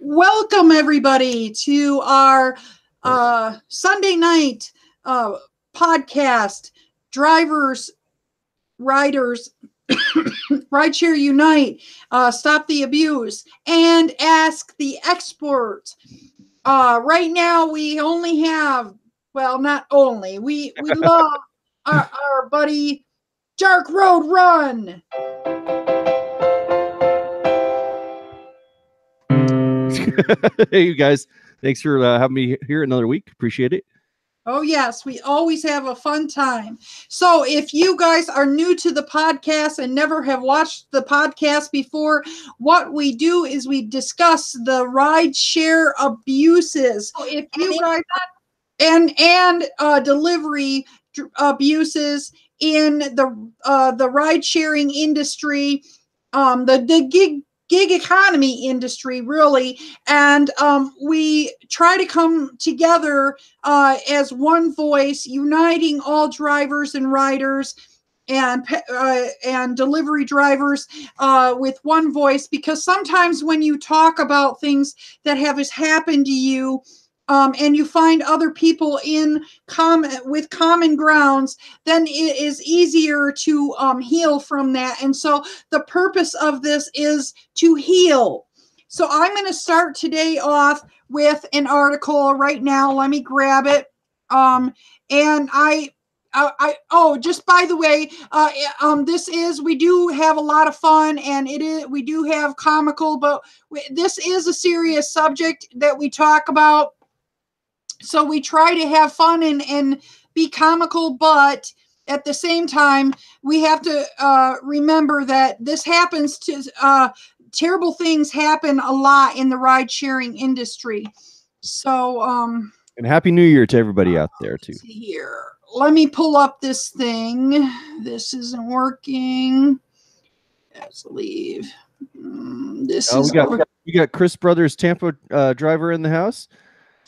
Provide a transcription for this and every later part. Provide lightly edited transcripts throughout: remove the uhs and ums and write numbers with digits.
Welcome everybody to our Sunday night podcast, Drivers, Riders, Rideshare Unite, Stop the Abuse, and Ask the Expert. Right now we only have, well, not only, we love our buddy Dark Road Run. Hey, you guys. Thanks for having me here another week. Appreciate it. Oh, yes. We always have a fun time. So if you guys are new to the podcast and never have watched the podcast before, what we do is we discuss the rideshare abuses. So if you guys and delivery abuses in the ride sharing industry, the gig economy industry, really, and we try to come together as one voice, uniting all drivers and riders and delivery drivers with one voice, because sometimes when you talk about things that have happened to you, and you find other people with common grounds, then it is easier to heal from that. And so the purpose of this is to heal. So I'm going to start today off with an article right now. Let me grab it. Just by the way, we do have a lot of fun, and we do have comical, but this is a serious subject that we talk about. So we try to have fun and be comical, but at the same time, we have to remember that this happens to terrible things happen a lot in the ride sharing industry. So and Happy New Year to everybody out there too. See here. Let me pull up this thing. This isn't working. Let's leave. We got Chris Brothers Tampa driver in the house.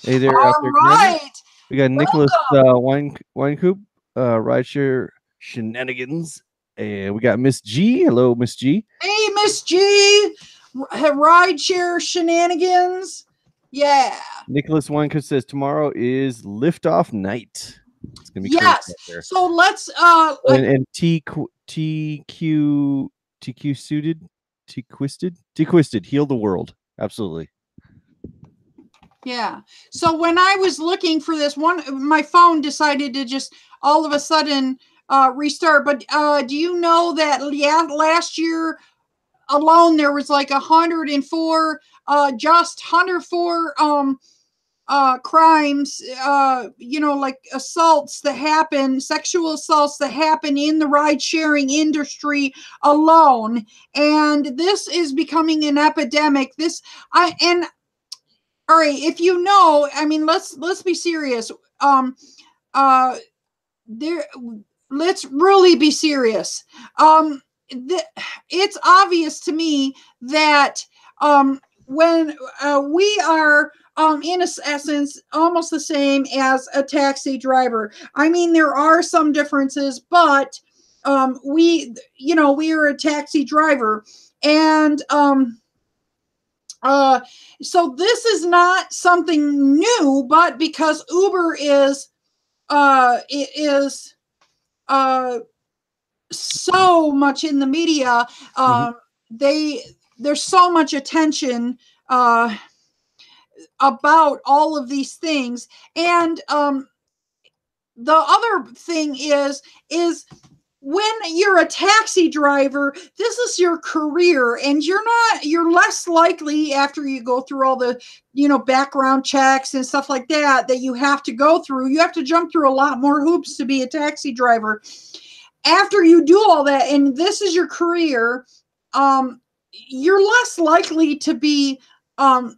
Hey there, all out there, right. We got Nicholas Winecoop, Rideshare Shenanigans, and we got Miss G. Hello, Miss G. Hey, Miss G. Rideshare Shenanigans. Yeah. Nicholas Winecoop says tomorrow is liftoff night. It's gonna be yes. There. So let's and TQ suited, T-Quisted, heal the world. Absolutely. Yeah. So when I was looking for this one, my phone decided to just all of a sudden restart. But do you know that last year alone there was like 104 crimes, like assaults that happen, sexual assaults that happen in the ride sharing industry alone, and this is becoming an epidemic. All right, if you know, I mean, let's be serious. Let's really be serious. It's obvious to me that when we are in essence almost the same as a taxi driver. I mean, there are some differences, but we are a taxi driver, and so this is not something new, but because Uber is so much in the media, there's so much attention about all of these things. And the other thing is when you're a taxi driver, this is your career, and you're less likely, after you go through all the, background checks and stuff like that you have to go through. You have to jump through a lot more hoops to be a taxi driver. After you do all that, and this is your career, you're less likely to be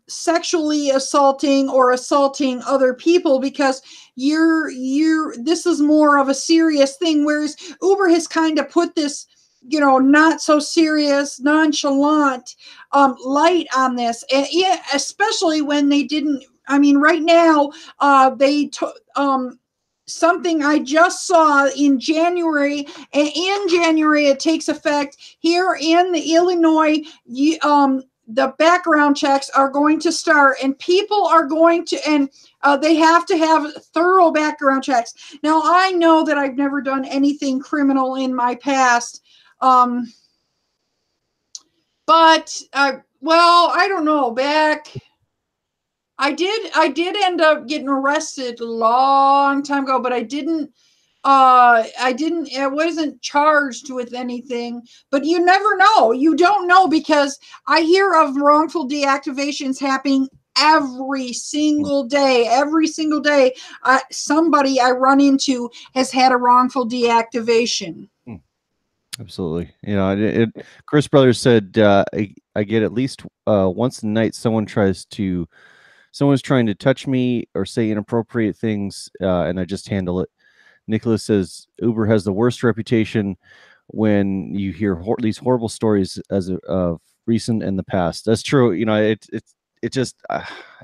sexually assaulting or assaulting other people, because this is more of a serious thing, whereas Uber has kind of put this not so serious, nonchalant light on this, and especially when they didn't. I mean, right now they something I just saw in January, and in January it takes effect here in the Illinois the background checks are going to start, and people are going to, and they have to have thorough background checks. Now, I know that I've never done anything criminal in my past, but well, I don't know. I did end up getting arrested a long time ago, but I wasn't charged with anything. But you never know. You don't know, because I hear of wrongful deactivations happening every single day. Every single day, somebody I run into has had a wrongful deactivation. Absolutely. You know, Chris Brothers said, I get at least once a night someone's trying to touch me or say inappropriate things, and I just handle it. Nicholas says Uber has the worst reputation when you hear these horrible stories of recent and the past. That's true. You know, it just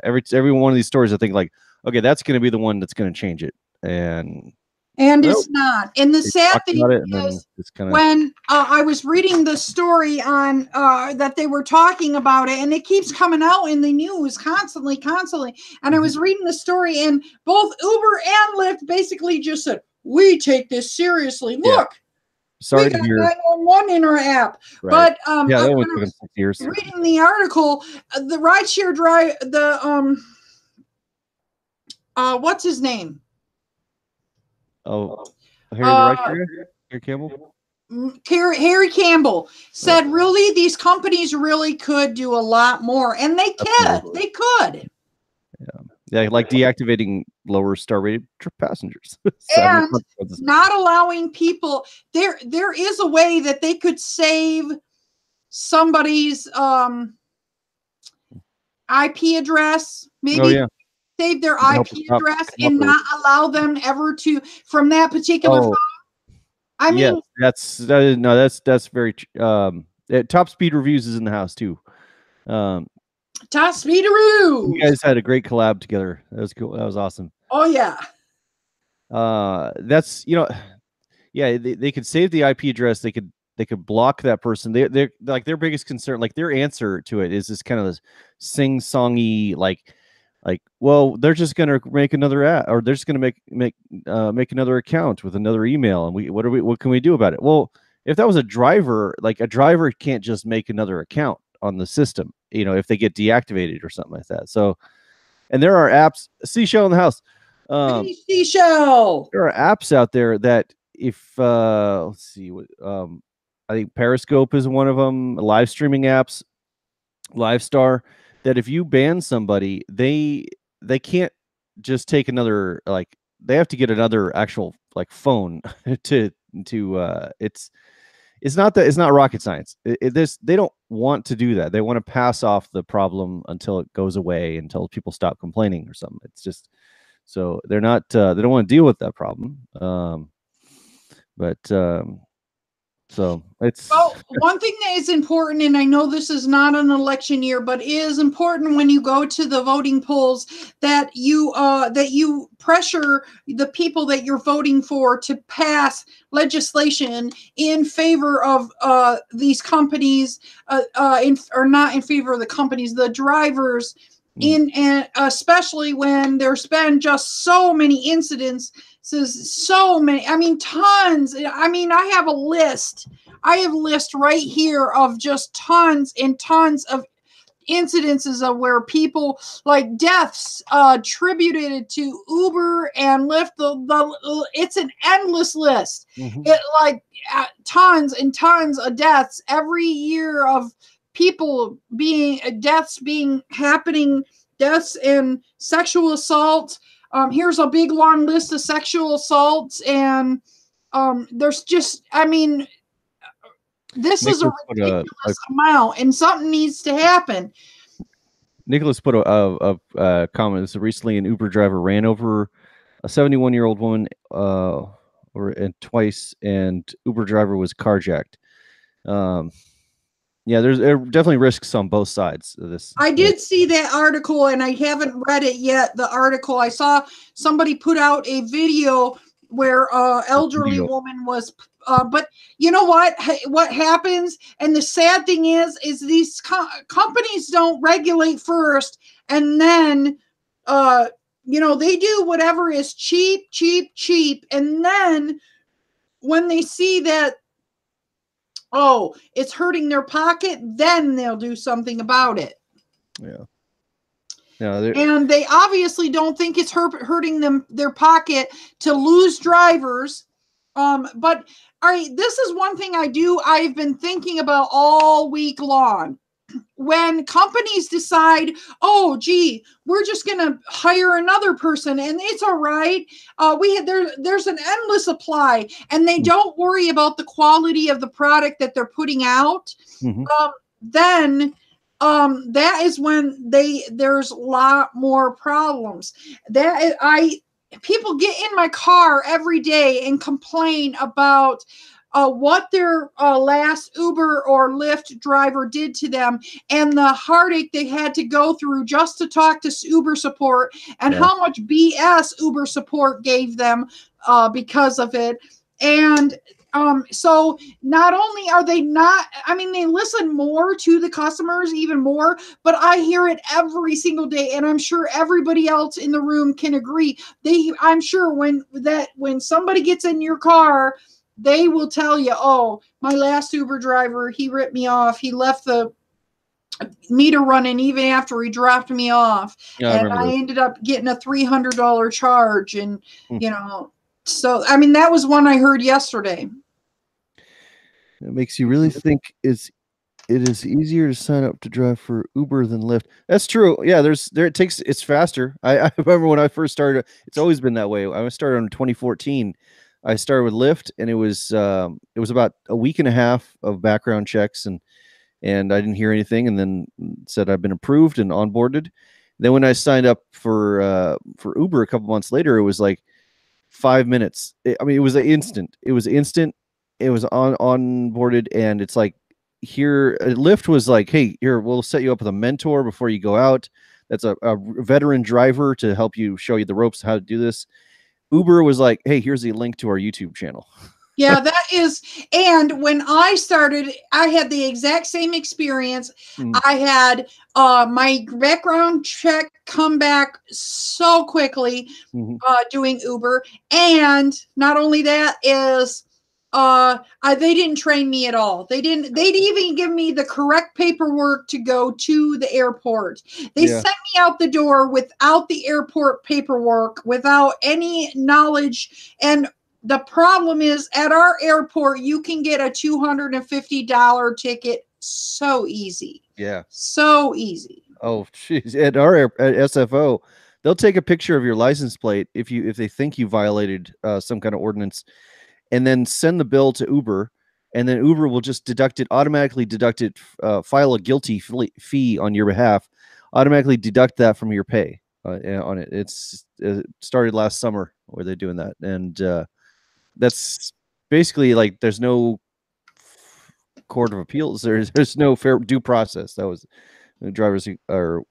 every one of these stories, I think like, okay, that's going to be the one that's going to change it, and it's not. And the sad thing is, when I was reading the story on that they were talking about it, and it keeps coming out in the news constantly. And I was reading the story, and both Uber and Lyft basically just said, "We take this seriously. Look, sorry we got 911 in our app." Right. But that only took 6 years. Reading the article, the rideshare drive, what's his name? Oh, Harry Campbell? Harry Campbell said, really, these companies really could do a lot more. And they could. They could. Yeah, like deactivating lower star rated passengers. And not allowing people. There is a way that they could save somebody's IP address. Maybe save their IP address and not allow them ever to, from that particular phone. I mean, that's very Top Speed Reviews is in the house too. Top Speed Reviews. You guys had a great collab together. That was cool. That was awesome. Oh yeah. That's, you know, yeah, they could save the IP address. They could block that person. They're like, their biggest concern, like their answer to it is this kind of this sing-songy, like, well, they're just going to make another app, or they're just going to make another account with another email. And what can we do about it? Well, if that was a driver, like a driver can't just make another account on the system, you know, if they get deactivated or something like that. So, and there are apps, Seashell in the house. Seashell. There are apps out there that if, let's see what, I think Periscope is one of them, live streaming apps, LiveStar, that if you ban somebody, they can't just take another, like, they have to get another actual like phone to it's not rocket science. They don't want to do that. They want to pass off the problem until it goes away, until people stop complaining or something. It's just, so they're not they don't want to deal with that problem. So it's, well, one thing that is important, and I know this is not an election year, but it is important when you go to the voting polls that you pressure the people that you're voting for to pass legislation in favor of these companies, or not in favor of the companies, the drivers, and especially when there's been just so many incidents. So many, I mean, tons. I mean, I have a list right here of just tons and tons of incidences of where people, like deaths attributed to Uber and Lyft. It's an endless list. It like tons and tons of deaths every year of people deaths and sexual assault. Here's a big long list of sexual assaults, and there's just, I mean, this is a ridiculous amount, and something needs to happen. Nicholas put a comment. This recently, an Uber driver ran over a 71-year-old woman twice, and Uber driver was carjacked. Yeah, there are definitely risks on both sides of this. I did see that article, and I haven't read it yet. The article, I saw somebody put out a video where elderly Video. woman was. But you know what? What happens? And the sad thing is these companies don't regulate first, and then, you know, they do whatever is cheap, and then when they see that, oh, it's hurting their pocket, then they'll do something about it. Yeah. Yeah, and they obviously don't think it's hurting them their pocket to lose drivers. But all right, this is one thing I've been thinking about all week long. When companies decide, oh, gee, we're just going to hire another person and it's all right. There's an endless supply, and they don't worry about the quality of the product that they're putting out. Then that is when there's a lot more problems. People get in my car every day and complain about what their last Uber or Lyft driver did to them, and the heartache they had to go through just to talk to Uber support, and how much BS Uber support gave them because of it. And so not only are they not, I mean, they listen more to the customers, even more, but I hear it every single day. And I'm sure everybody else in the room can agree. I'm sure when somebody gets in your car, they will tell you, oh, my last Uber driver, he ripped me off. He left the meter running even after he dropped me off. And I ended up getting a $300 charge. And, you know, so, I mean, that was one I heard yesterday. It makes you really think it is easier to sign up to drive for Uber than Lyft. That's true. Yeah, it's faster. I remember when I first started, it's always been that way. I started in 2014. I started with Lyft, and it was about a week and a half of background checks, and I didn't hear anything, and then said I've been approved and onboarded. Then when I signed up for Uber a couple months later, it was like 5 minutes. I mean, it was instant. It was onboarded, and it's like, here, Lyft was like, hey, here, we'll set you up with a mentor before you go out. That's a veteran driver to help you, show you the ropes, how to do this. Uber was like, hey, here's a link to our YouTube channel. Yeah, that is. And when I started, I had the exact same experience. I had my background check come back so quickly doing Uber. And not only that is, they didn't train me at all. They'd even give me the correct paperwork to go to the airport. They sent me out the door without the airport paperwork, without any knowledge. And the problem is, at our airport, you can get a $250 ticket so easy. Yeah. So easy. Oh, geez. At SFO, they'll take a picture of your license plate if they think you violated some kind of ordinance, and then send the bill to Uber, and then Uber will just automatically deduct it, file a guilty fee on your behalf, automatically deduct that from your pay on it. It started last summer where they're doing that, and that's basically like, there's no court of appeals. There's no fair due process. That was, the drivers are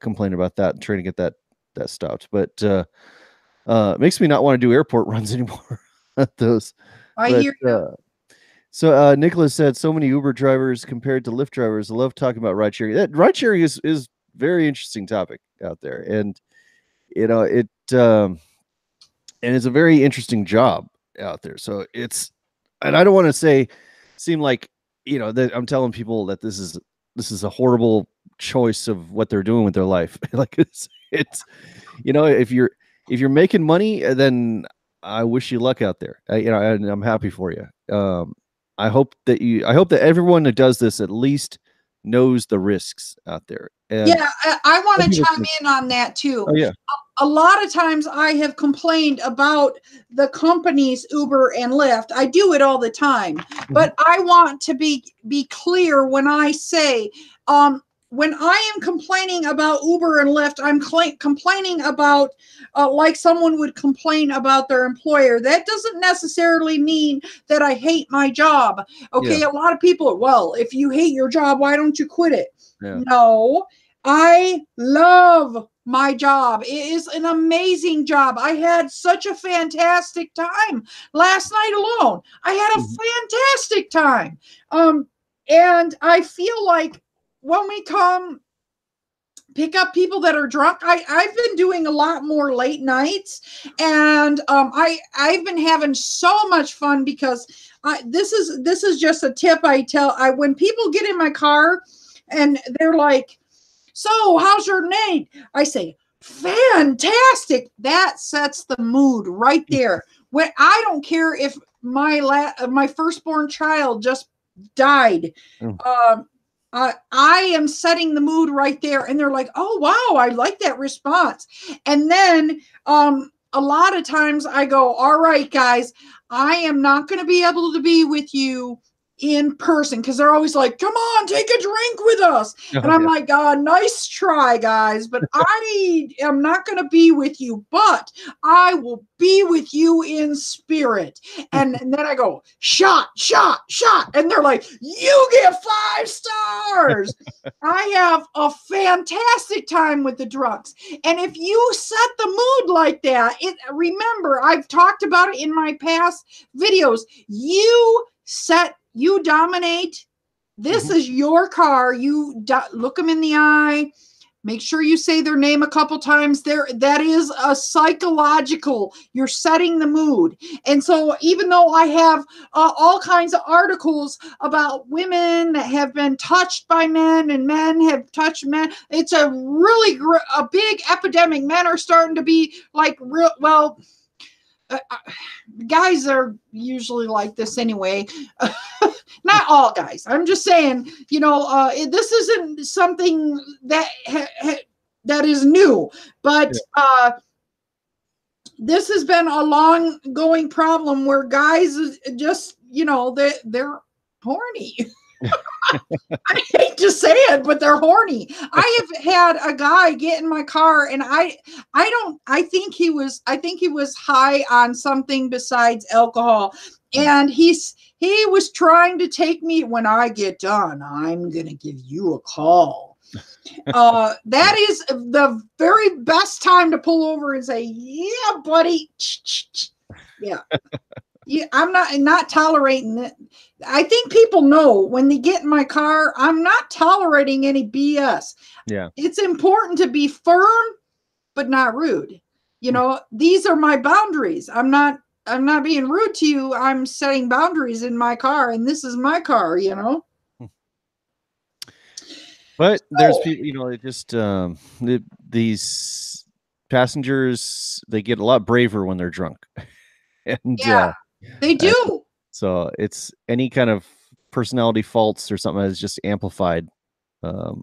complaining about that and trying to get that stopped. But it makes me not want to do airport runs anymore. Those. I hear you. So Nicholas said, so many Uber drivers compared to Lyft drivers. I love talking about ride sharing. Ride sharing is very interesting topic out there, and you know and it's a very interesting job out there. So and I don't want to seem like, you know, that I'm telling people that this is a horrible choice of what they're doing with their life. Like it's you know, if you're making money, then I wish you luck out there. You know, and I'm happy for you. I hope that everyone that does this at least knows the risks out there. And yeah, I want to chime in on that too. Oh, yeah. A lot of times I have complained about the companies Uber and Lyft. I do it all the time, but I want to be clear when I say, when I am complaining about Uber and Lyft, I'm complaining about like someone would complain about their employer. That doesn't necessarily mean that I hate my job. Okay, a lot of people, well, if you hate your job, why don't you quit it? Yeah. No. I love my job. It is an amazing job. I had such a fantastic time last night alone. I had a fantastic time. And I feel like when we come pick up people that are drunk, I've been doing a lot more late nights, and I've been having so much fun because this is just a tip I tell. When people get in my car and they're like, "So, how's your night?" I say, "Fantastic." That sets the mood right there. When I don't care if my firstborn child just died. I am setting the mood right there, and they're like, "Oh wow, I like that response." And then a lot of times I go, "All right, guys, I am not going to be able to be with you in person," because they're always like, "Come on, take a drink with us." And I'm like, "Nice try, guys, but I am not going to be with you, but I will be with you in spirit." And then I go, "Shot, shot, shot." And they're like, "You get 5 stars." I have a fantastic time with the drunks. And if you set the mood like that, remember, I've talked about it in my past videos. You dominate. This is your car. You look them in the eye. Make sure you say their name a couple times. That is a psychological. You're setting the mood. And so even though I have all kinds of articles about women that have been touched by men and men have touched men, it's a really a big epidemic. Men are starting to be like guys are usually like this anyway. Not all guys. I'm just saying, this isn't something that that is new, but this has been a long going problem where guys just, they're horny. I hate to say it, but they're horny. I have had a guy get in my car, and I think he was high on something besides alcohol, and he was trying to take me. "When I get done, I'm gonna give you a call." That is the very best time to pull over and say, "Yeah, buddy." Yeah. Yeah, I'm not tolerating it. I think people know when they get in my car, I'm not tolerating any BS. Yeah. It's important to be firm, but not rude. These are my boundaries. I'm not being rude to you. I'm setting boundaries in my car, and this is my car, But there's people, it just these passengers, they get a lot braver when they're drunk. And they do. So it's any kind of personality faults or something that's just amplified. So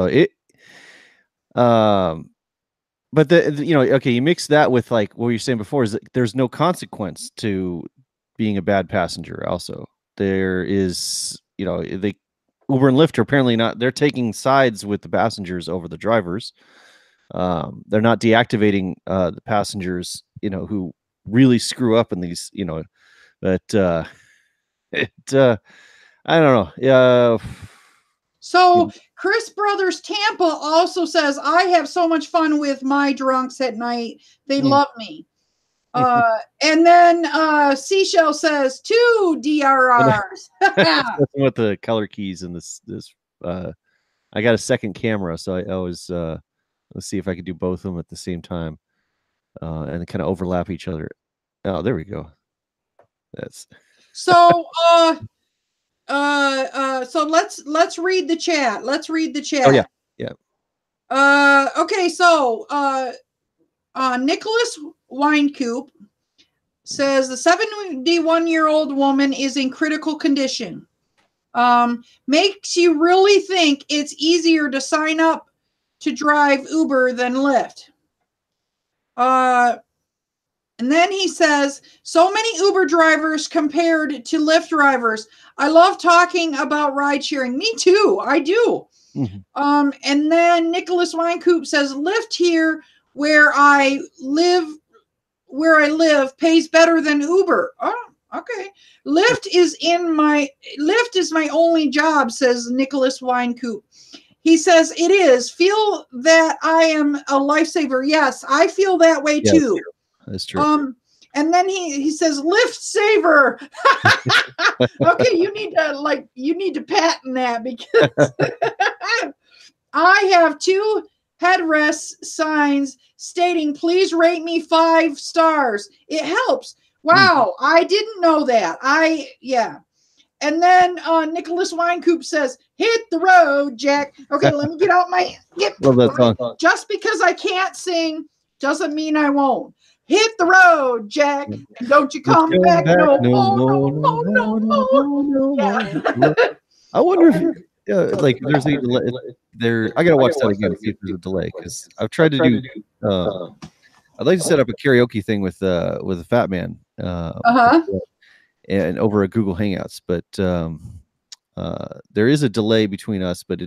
it but okay, you mix that with like what you're saying before, is that there's no consequence to being a bad passenger. Also, there is, they Uber and Lyft are apparently not, they're taking sides with the passengers over the drivers. They're not deactivating the passengers, who really screw up in these, but I don't know. Yeah. So Chris Brothers Tampa also says, "I have so much fun with my drunks at night. They love me." And then Seashell says 2 DRRs. With the color keys and this I got a second camera, so I always let's see if I could do both of them at the same time, and kind of overlap each other. Oh, there we go. That's so. So let's read the chat. Let's read the chat. Oh yeah. Okay. So Nicholas Winecoop says the 71-year-old woman is in critical condition. Makes you really think it's easier to sign up to drive Uber than Lyft. And then he says, so many Uber drivers compared to Lyft drivers. I love talking about ride sharing. Me too. I do. Mm-hmm. And then Nicholas Winecoop says, Lyft here where I live pays better than Uber. Oh, Okay. Lyft is my only job, says Nicholas Winecoop. He says it is. Feel that I am a lifesaver. Yes, I feel that way too. That's true. And then he says Lyft saver. Okay, you need to patent that, because I have 2 headrest signs stating please rate me 5 stars. It helps. Wow, I didn't know that. And then Nicholas Winecoop says, hit the road, Jack. Okay, let me get out Love that song. Just because I can't sing doesn't mean I won't. Hit the road, Jack, and don't you come back no more. Yeah. I wonder if like there's a delay there. I gotta watch that again to see if there's a delay, because I've tried to do I'd like to set up a karaoke thing with a fat man and over a Google Hangouts, but there is a delay between us, but I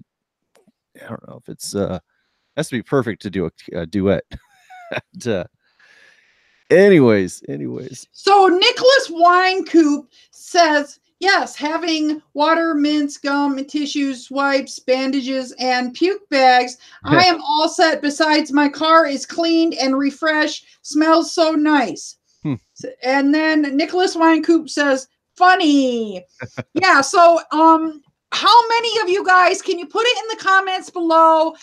don't know if it's has to be perfect to do a duet. Anyways. So Nicholas Winecoop says, yes, having water, mints, gum, tissues, wipes, bandages, and puke bags, I am all set. Besides, my car is cleaned and refreshed. Smells so nice. And then Nicholas Winecoop says, funny. Yeah, so how many of you guys, can you put it in the comments below,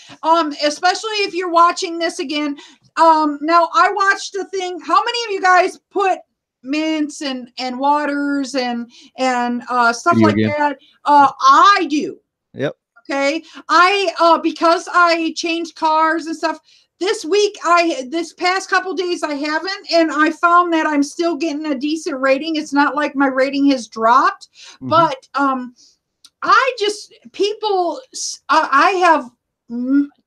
especially if you're watching this again. Now I watched the thing. How many of you guys put mints and waters and stuff like that? I do. Yep. Okay. Because I changed cars and stuff this week, this past couple days I haven't, and I found that I'm still getting a decent rating. It's not like my rating has dropped, but I have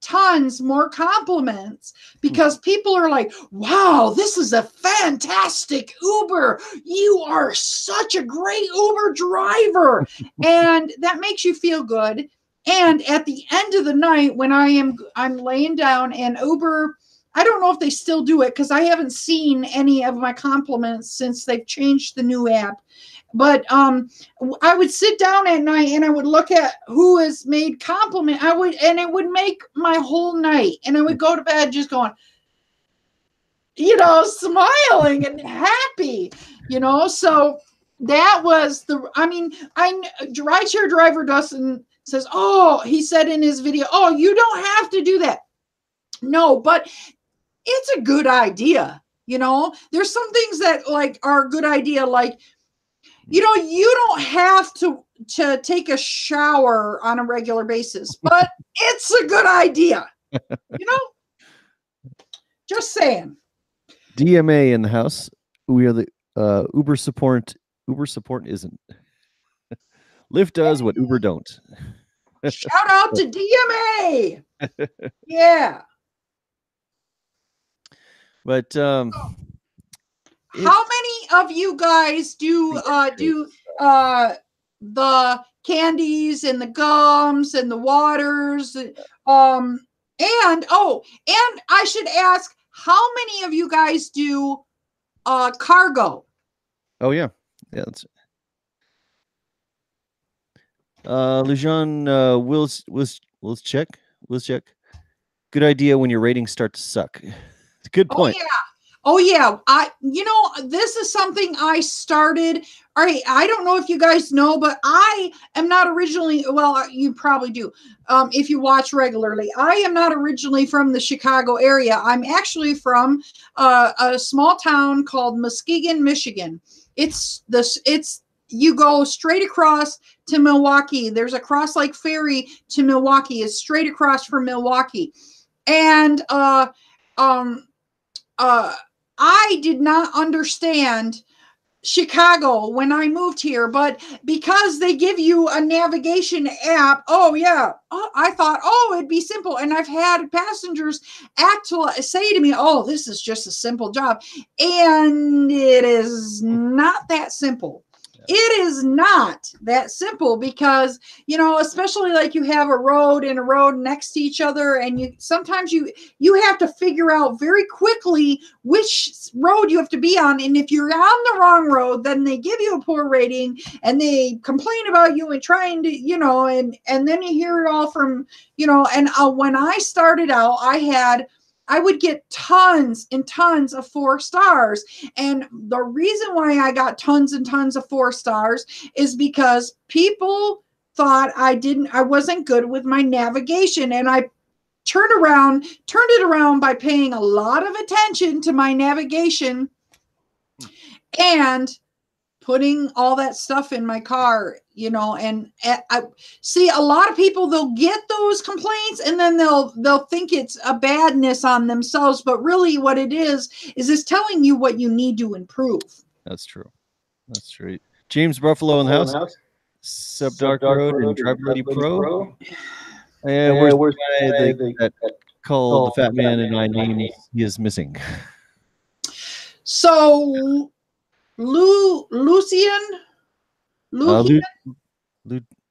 tons more compliments, because people are like, wow, this is a fantastic Uber. You are such a great Uber driver. And that makes you feel good. And at the end of the night, when I'm laying down, and Uber, I don't know if they still do it, because I haven't seen any of my compliments since they've changed the new app. But I would sit down at night and I would look at who has made compliment. And it would make my whole night. And I would go to bed just going, smiling and happy, So that was Rideshare Driver Dustin says, oh, he said in his video, oh, you don't have to do that. No, but it's a good idea. There's some things that are a good idea, like, you don't have to take a shower on a regular basis, but it's a good idea. Just saying. DMA in the house. We are the Uber support. Uber support isn't. Lyft does what Uber don't. Shout out to DMA. Yeah. But how many of you guys do the candies and the gums and the waters? And I should ask, how many of you guys do cargo? Oh yeah. That's Lujan Will's check. Good idea when your ratings start to suck. It's a good point. Oh yeah. This is something I started. All right. I don't know if you guys know, but I am not originally, well, you probably do. If you watch regularly, I am not originally from the Chicago area. I'm actually from a small town called Muskegon, Michigan. You go straight across to Milwaukee. There's a Cross Lake ferry to Milwaukee. It's straight across from Milwaukee. And I did not understand Chicago when I moved here, but because they give you a navigation app, I thought, it'd be simple. And I've had passengers say to me, oh, this is just a simple job. And it is not that simple. It is not that simple because, you know, especially like you have a road and a road next to each other, and sometimes you have to figure out very quickly which road you have to be on. And if you're on the wrong road, then they give you a poor rating and they complain about you and trying to, you know, and then you hear it all from, you know, and when I started out, I would get tons and tons of 4 stars. And the reason why I got tons and tons of 4 stars is because people thought I wasn't good with my navigation. And I turned it around by paying a lot of attention to my navigation and putting all that stuff in my car, you know. And I see a lot of people, they'll get those complaints and then they'll think it's a badness on themselves, but really what it is it's telling you what you need to improve. That's true. That's true. James Buffalo in the house. Sub Dark Road and DriverLadyPro. And where's the guy that called the fat man and my name he is missing? So Lucian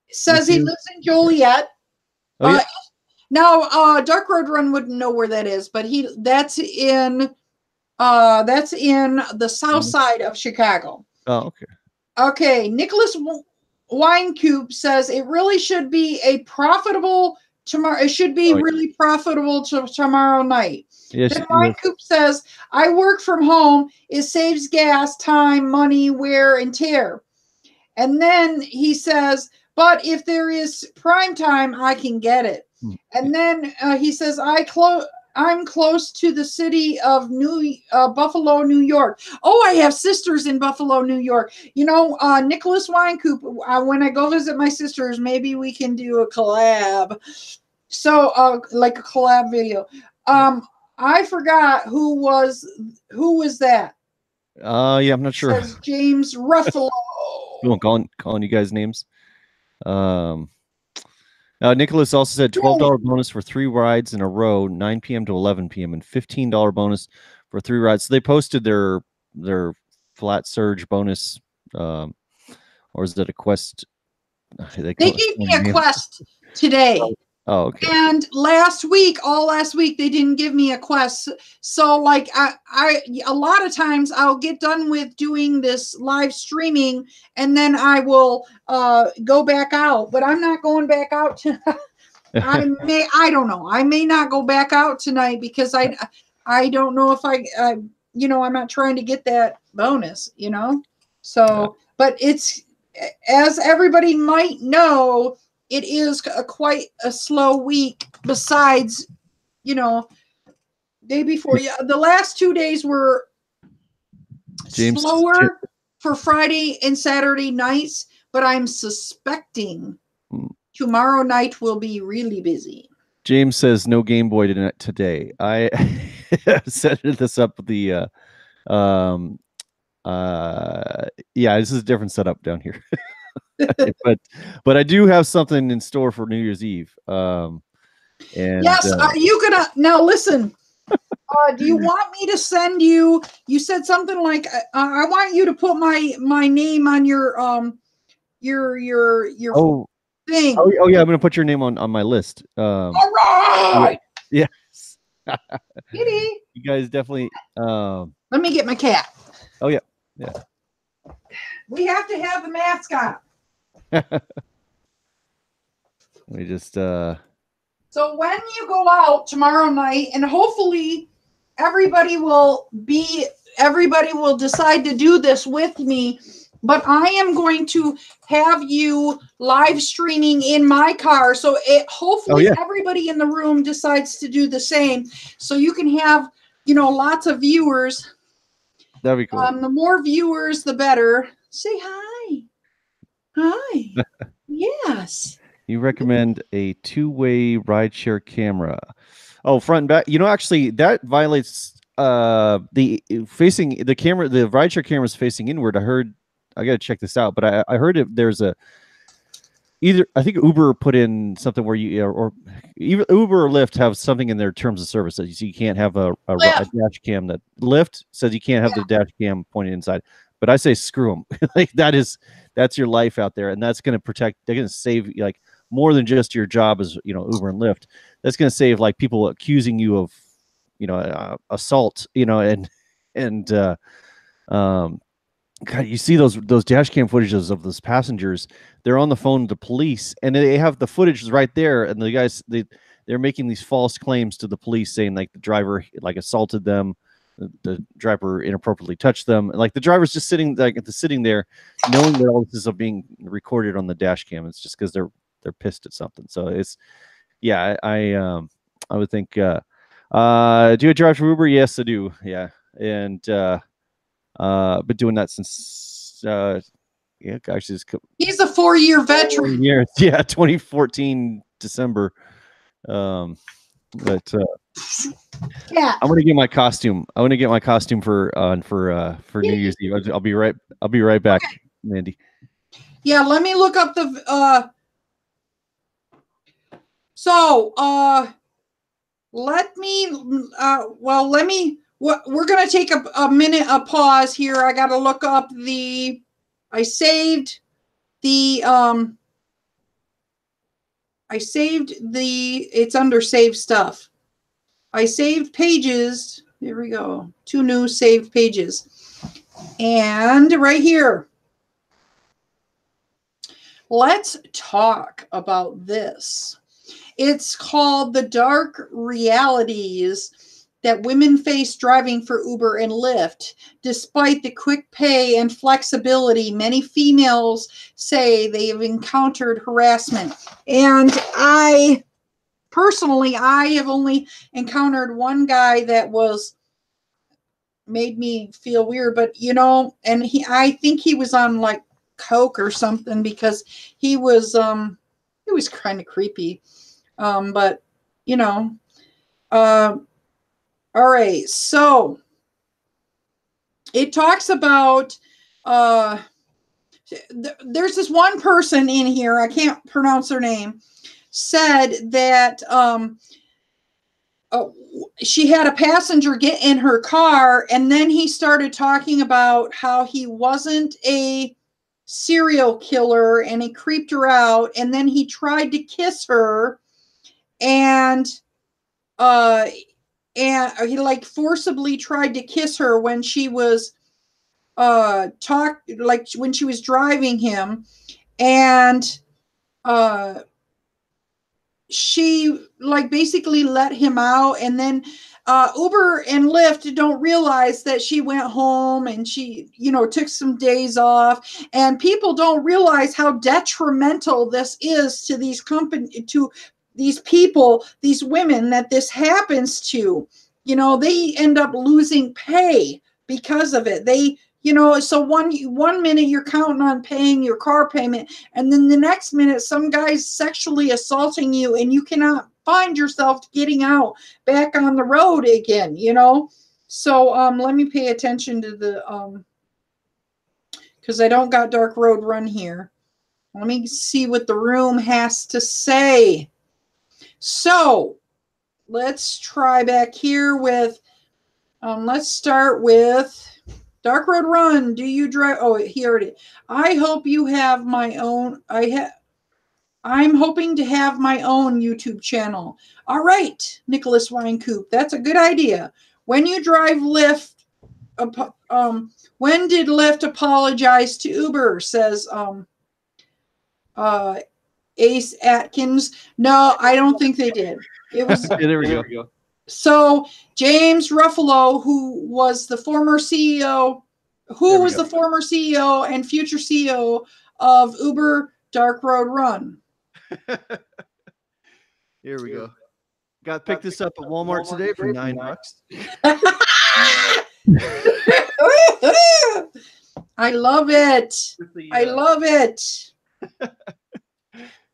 says he lives in Joliet. Oh, yeah. Now, Dark Road Run wouldn't know where that is, but that's in the south side of Chicago. Oh, okay. Okay, Nicholas Winecoop says it really should be a profitable tomorrow. It should be really profitable tomorrow night. Yes, then Winecoop says, I work from home. It saves gas, time, money, wear, and tear. And then he says, but if there is prime time, I can get it. And then he says, I'm close to the city of Buffalo, New York. Oh, I have sisters in Buffalo, New York. You know, Nicholas Winecoop, when I go visit my sisters, maybe we can do a collab. So, like a collab video. I forgot who was that. Yeah, I'm not sure. Says James Ruffalo. You want calling you guys names? Nicholas also said $12 bonus for 3 rides in a row, 9 p.m. to 11 p.m. and $15 bonus for 3 rides. So they posted their flat surge bonus, or is that a quest? They gave me a quest today. Oh, okay. And all last week, they didn't give me a quest. So like I a lot of times I'll get done with doing this live streaming and then I will go back out, but I'm not going back out I don't know. I may not go back out tonight because I don't know if you know, I'm not trying to get that bonus, you know? So, but it's, as everybody might know, it is quite a slow week besides, you know, day before. Yeah, the last 2 days were slower for Friday and Saturday nights, but I'm suspecting tomorrow night will be really busy. James says no Game Boy today. I set this up with the yeah, this is a different setup down here. but I do have something in store for New Year's Eve. And yes, are you gonna now listen? Do you want me to send you? You said something like, "I want you to put my name on your thing." Oh yeah, I'm gonna put your name on my list. All right. Yes. Kitty. You guys definitely. Let me get my cat. Oh yeah. We have to have the mascot. We just So when you go out tomorrow night, and hopefully everybody will decide to do this with me, but I am going to have you live streaming in my car. So hopefully everybody in the room decides to do the same. So you can have, you know, lots of viewers. That'd be cool. The more viewers, the better. Say hi. Hi. Yes. You recommend a 2-way rideshare camera. Oh, front and back. You know, actually, that violates the camera. The rideshare camera is facing inward. I got to check this out, but I heard there's I think Uber put in something where or even Uber or Lyft have something in their terms of service that you can't have a dash cam. That Lyft says you can't have the dash cam pointed inside, But I say screw them. Like that's your life out there, and that's going to protect. They're going to save like more than just your job as Uber and Lyft. That's going to save like people accusing you of assault, and God, you see those dash cam footages of those passengers. They're on the phone to police, and they have the footage right there. And the guys they're making these false claims to the police, saying like the driver like assaulted them, the driver inappropriately touched them. Like the driver's just sitting there, knowing that all this is being recorded on the dash cam. It's just because they're pissed at something. So it's I would think. Do you drive for Uber? Yes, I do. Yeah, and been doing that since gosh, He's a 4-year veteran. Years. Yeah, 2014 December. But yeah, I'm gonna get my costume. I want to get my costume for New Year's Eve. I'll be right back, okay. Mandy. Yeah, let me look up the we're going to take a minute, a pause here. I got to look up it's under save stuff. I saved pages. Here we go. 2 new saved pages. And right here. Let's talk about this. It's called The Dark Realities That Women Face Driving for Uber and Lyft. Despite the quick pay and flexibility, many females say they have encountered harassment. And I have only encountered one guy that made me feel weird, but and I think he was on like coke or something, because he was kind of creepy. But all right, so it talks about there's this one person in here, I can't pronounce her name, said that she had a passenger get in her car, and then he started talking about how he wasn't a serial killer, and he creeped her out, and then he tried to kiss her, and he like forcibly tried to kiss her when she was when she was driving him, and she like basically let him out, and then Uber and Lyft don't realize that she went home and she, took some days off, and people don't realize how detrimental this is to these to these people, these women that this happens to. They end up losing pay because of it. So one minute you're counting on paying your car payment, and then the next minute some guy's sexually assaulting you, and you cannot find yourself getting out back on the road again, So let me pay attention to the because I don't got Dark Road Run here. Let me see what the room has to say. So let's try back here with let's start with Dark Road Run. Do you drive? Oh, here it is. I hope you have my own. I'm hoping to have my own YouTube channel. All right, Nicholas Winecoop. That's a good idea. When you drive Lyft, when did Lyft apologize to Uber? Says Ace Atkins. No, I don't think they did. It was. There we go. So James Ruffalo, who was the former CEO, and future CEO of Uber Dark Road Run. Here we go. Got picked this up at Walmart today for $9. I love it. I love it.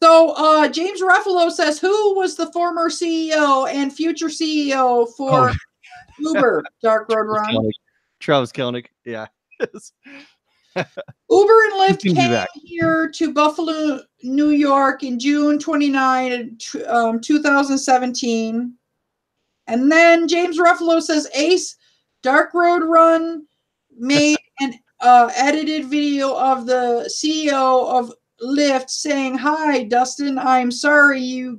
So James Ruffalo says, who was the former CEO and future CEO for Uber Dark Road Run? Travis Kalanick. Yeah. Uber and Lyft came here to Buffalo, New York in June 29, 2017. And then James Ruffalo says Ace Dark Road Run made an edited video of the CEO of Lyft saying, "Hi, Dustin, I'm sorry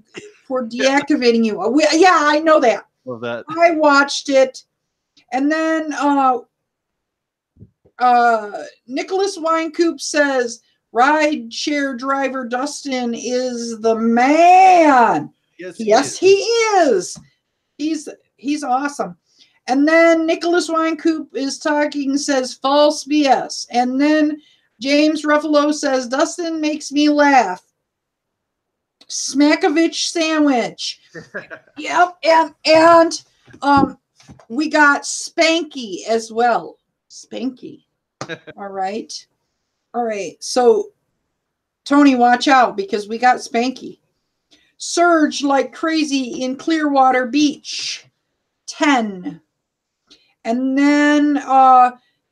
for deactivating you." Yeah, I know that. Love that. I watched it. And then Nicholas Winecoop says, "Rideshare driver Dustin is the man." Yes, he is. He's awesome. And then Nicholas Winecoop is talking, says false BS. And then James Ruffalo says, "Dustin makes me laugh." Smackovich sandwich. Yep. And we got Spanky as well. Spanky. All right. All right. So Tony, watch out because we got Spanky. Surge like crazy in Clearwater Beach. 10. And then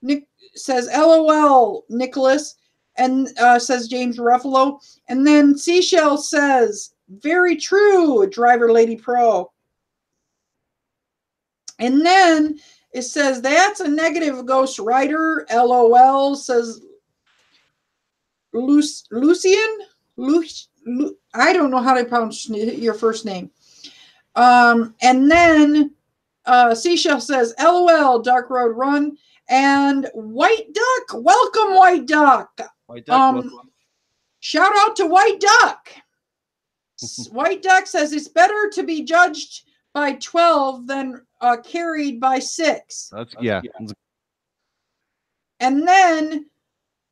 Nick says, "LOL, Nicholas." And says James Ruffalo. And then Seashell says, "Very true, DriverLadyPro." And then it says, "That's a negative Ghost Rider. LOL," says Lucian. I don't know how to pronounce your first name. And then Seashell says, "LOL, Dark Road Run." And White Duck, welcome, White Duck. White Duck, welcome. Shout out to White Duck. White Duck says it's better to be judged by 12 than carried by 6. Yeah. And then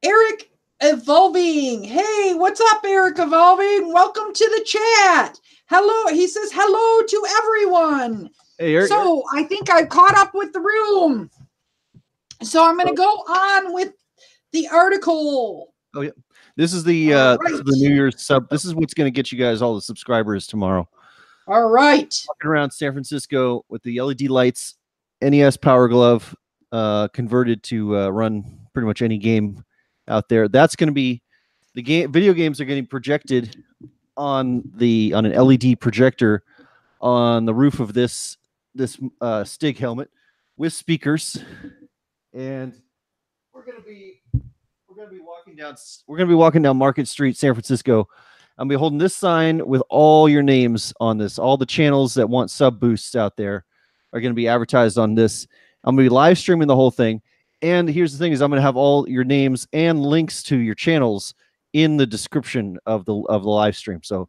Eric Evolving. Hey, what's up, Eric Evolving? Welcome to the chat. Hello. He says hello to everyone. Hey, Eric. So I think I've caught up with the room. So I'm going to go on with the article. Oh yeah, this is the New Year's sub. This is what's going to get you guys all the subscribers tomorrow. All right. Walking around San Francisco with the LED lights, NES Power Glove, converted to run pretty much any game out there. That's going to be the game. Video games are getting projected on an LED projector on the roof of this Stig helmet with speakers. And we're gonna be walking down Market Street, San Francisco. I'm gonna be holding this sign with all your names on this. All the channels that want sub boosts out there are gonna be advertised on this. I'm gonna be live streaming the whole thing. And here's the thing: is I'm gonna have all your names and links to your channels in the description of the live stream. So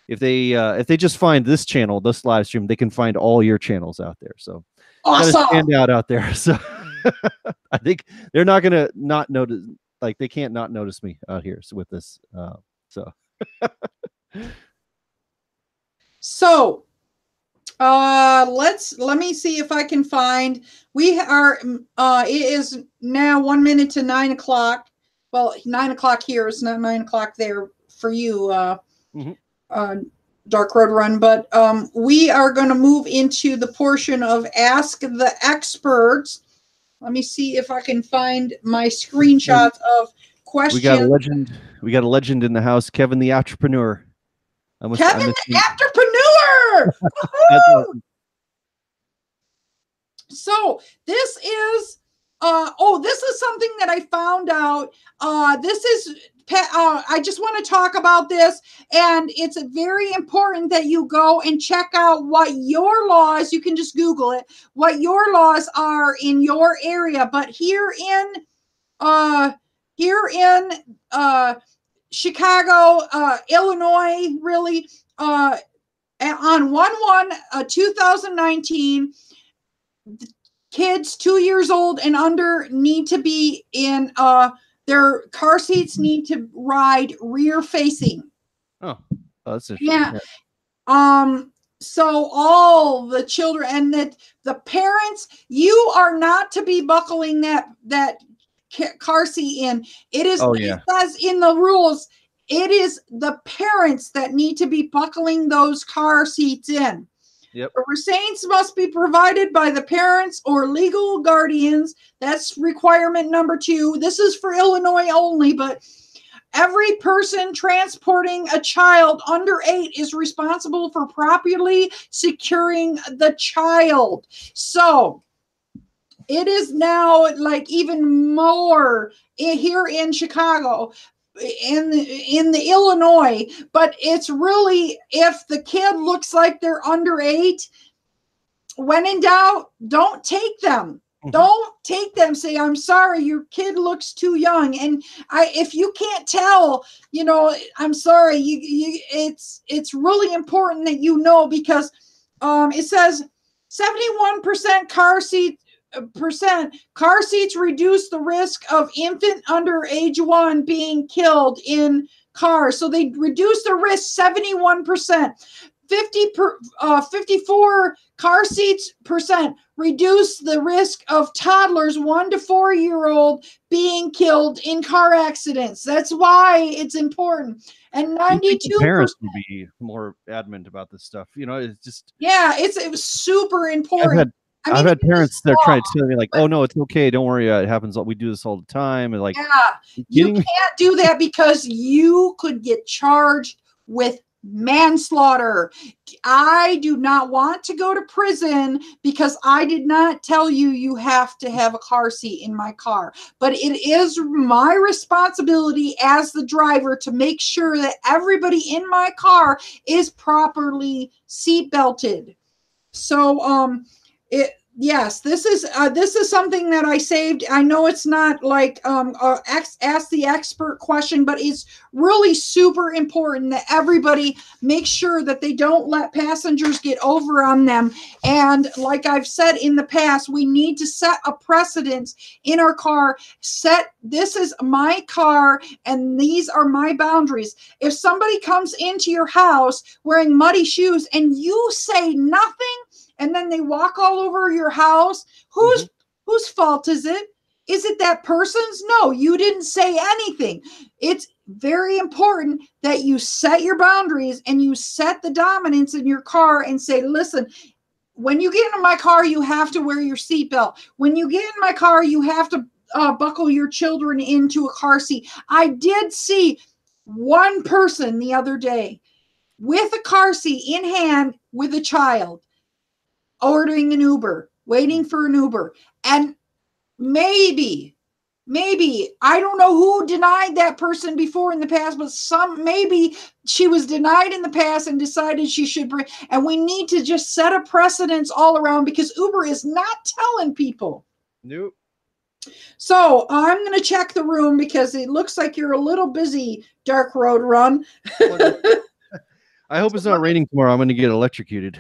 if they just find this channel, this live stream, they can find all your channels out there. So awesome. Stand out there. So I think they're not gonna not notice. Like they can't not notice me out here with this. So let me see if I can find. We are. It is now 1 minute to 9 o'clock. Well, 9 o'clock here. It's not 9 o'clock there for you. Dark Road Run, but we are going to move into the portion of Ask the Experts. Let me see if I can find my screenshots of questions. We got a legend in the house, Kevin the Entrepreneur. Kevin the Entrepreneur! Awesome. So this is this is something that I found out. This is I just want to talk about this, and it's very important that you go and check out what your laws, you can just Google it, what your laws are in your area. But here in Chicago, Illinois, really, on 1/1/2019, kids 2 years old and under need to be in their car seats need to ride rear facing. Oh, that's interesting. Yeah. So all the children and the parents, you are not to be buckling that car seat in. It is, it says in the rules, it is the parents that need to be buckling those car seats in. Yep. The restraints must be provided by the parents or legal guardians. That's requirement number 2. This is for Illinois only, but every person transporting a child under 8 is responsible for properly securing the child. So It is now like even more here in Chicago, in the Illinois, but it's really, if the kid looks like they're under 8, when in doubt, don't take them. Don't take them. Say, I'm sorry, your kid looks too young. And if you can't tell, you know, I'm sorry. It's really important that you know, because it says 71% car seats reduce the risk of infant under age 1 being killed in cars. So they reduce the risk 71%. 54 car seats percent reduce the risk of toddlers 1 to 4-year-old being killed in car accidents. That's why it's important. And 92% parents would be more adamant about this stuff. You know, it's just, yeah, it was super important. I've had parents that are trying to tell me like, oh no, it's okay, don't worry, it happens. We do this all the time. And like, yeah, you can't do that, because you could get charged with manslaughter. I do not want to go to prison because I did not tell you you have to have a car seat in my car. But it is my responsibility as the driver to make sure that everybody in my car is properly seat belted. So yes, this is something that I saved. I know it's not like ask the expert question, but it's really super important that everybody make sure that they don't let passengers get over on them. And like I've said in the past, we need to set a precedence in our car. This is my car and these are my boundaries. If somebody comes into your house wearing muddy shoes and you say nothing, and then they walk all over your house, whose fault is it? Is it that person's? No, you didn't say anything. It's very important that you set your boundaries and you set the dominance in your car and say, listen, when you get into my car, you have to wear your seatbelt. When you get in my car, you have to buckle your children into a car seat. I did see one person the other day with a car seat in hand with a child, ordering an Uber, waiting for an Uber. And maybe, I don't know who denied that person before in the past, but maybe she was denied in the past and decided she should bring. And we need to just set a precedence all around, because Uber is not telling people. Nope. So I'm going to check the room because it looks like you're a little busy, Dark Road Run. I hope it's not raining tomorrow. I'm going to get electrocuted.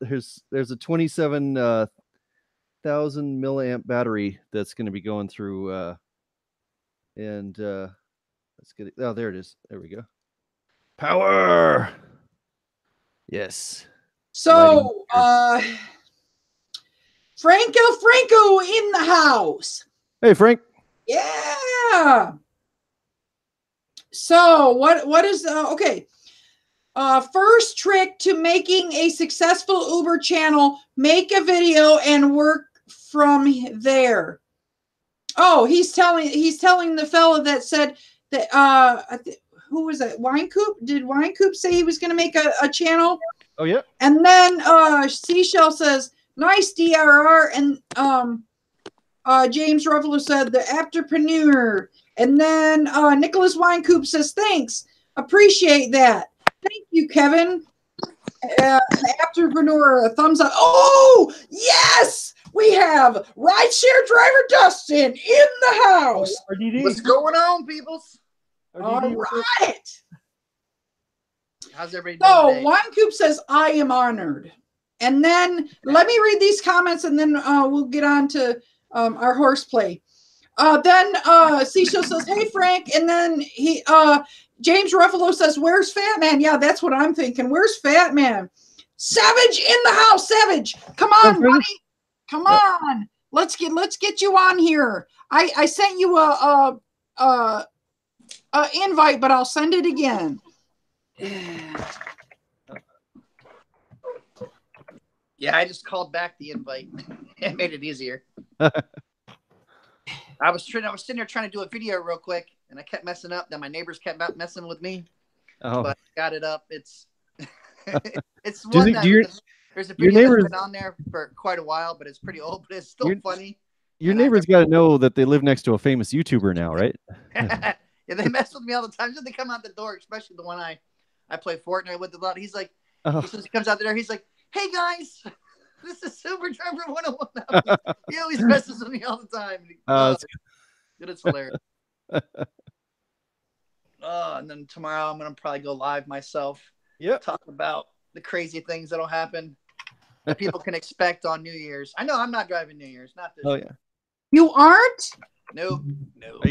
There's a 27,000 milliamp battery that's going to be going through, and let's get it. Oh, there it is. There we go. Power. Yes. So, Franco in the house. Hey, Frank. Yeah. So what is okay? First trick to making a successful Uber channel: make a video and work from there. Oh, he's telling the fella that said that who was that? Winecoop? Did Winecoop say he was going to make a channel? Oh yeah. And then Seashell says, nice DRR, and James Ruffalo said the entrepreneur. And then Nicholas Winecoop says, thanks, appreciate that. Thank you, Kevin. Entrepreneur, a thumbs up. Oh, yes! We have Rideshare Driver Dustin in the house. What's going on, peoples? All right. How's everybody doing So, today? Winecoop says, I am honored. And then let me read these comments, and then we'll get on to our horseplay. Then Seashell says, hey, Frank. And then James Ruffalo says, where's Fat Man? Yeah, that's what I'm thinking. Where's Fat Man? Savage in the house. Savage, come on, buddy. Come on. Let's get you on here. I sent you a invite, but I'll send it again. Yeah, I just called back the invite. It made it easier. I was sitting there trying to do a video real quick, and I kept messing up. Then my neighbors kept messing with me. Oh. But I got it up. It's do There's a Your video that's neighbors- been on there for quite a while, but it's pretty old, but it's still funny. Your And I neighbors got to know that they live next to a famous YouTuber now, right? Yeah, they mess with me all the time. So they come out the door, especially the one I play Fortnite with a lot. He's like, he says he comes out the door. He's like, "Hey guys, this is Super Driver 101." He always messes with me all the time. It's hilarious. And then tomorrow I'm gonna probably go live myself. Yep. Talk about the crazy things that'll happen that people can expect on New Year's. I know I'm not driving New Year's. Not this. Oh year. yeah. You aren't? No.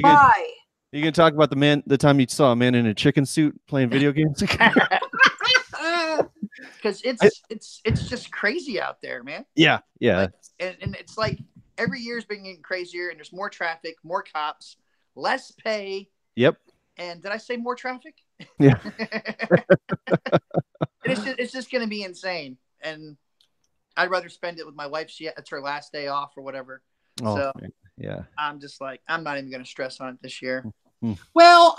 Why? You gonna talk about the time you saw a man in a chicken suit playing video games? Because it's just crazy out there, man. Yeah. Like, and it's like every year's been getting crazier, and there's more traffic, more cops, less pay. Yep. And did I say more traffic? Yeah. It's just going to be insane. And I'd rather spend it with my wife. It's her last day off or whatever. Oh, so yeah. I'm just like, I'm not even going to stress on it this year. Well,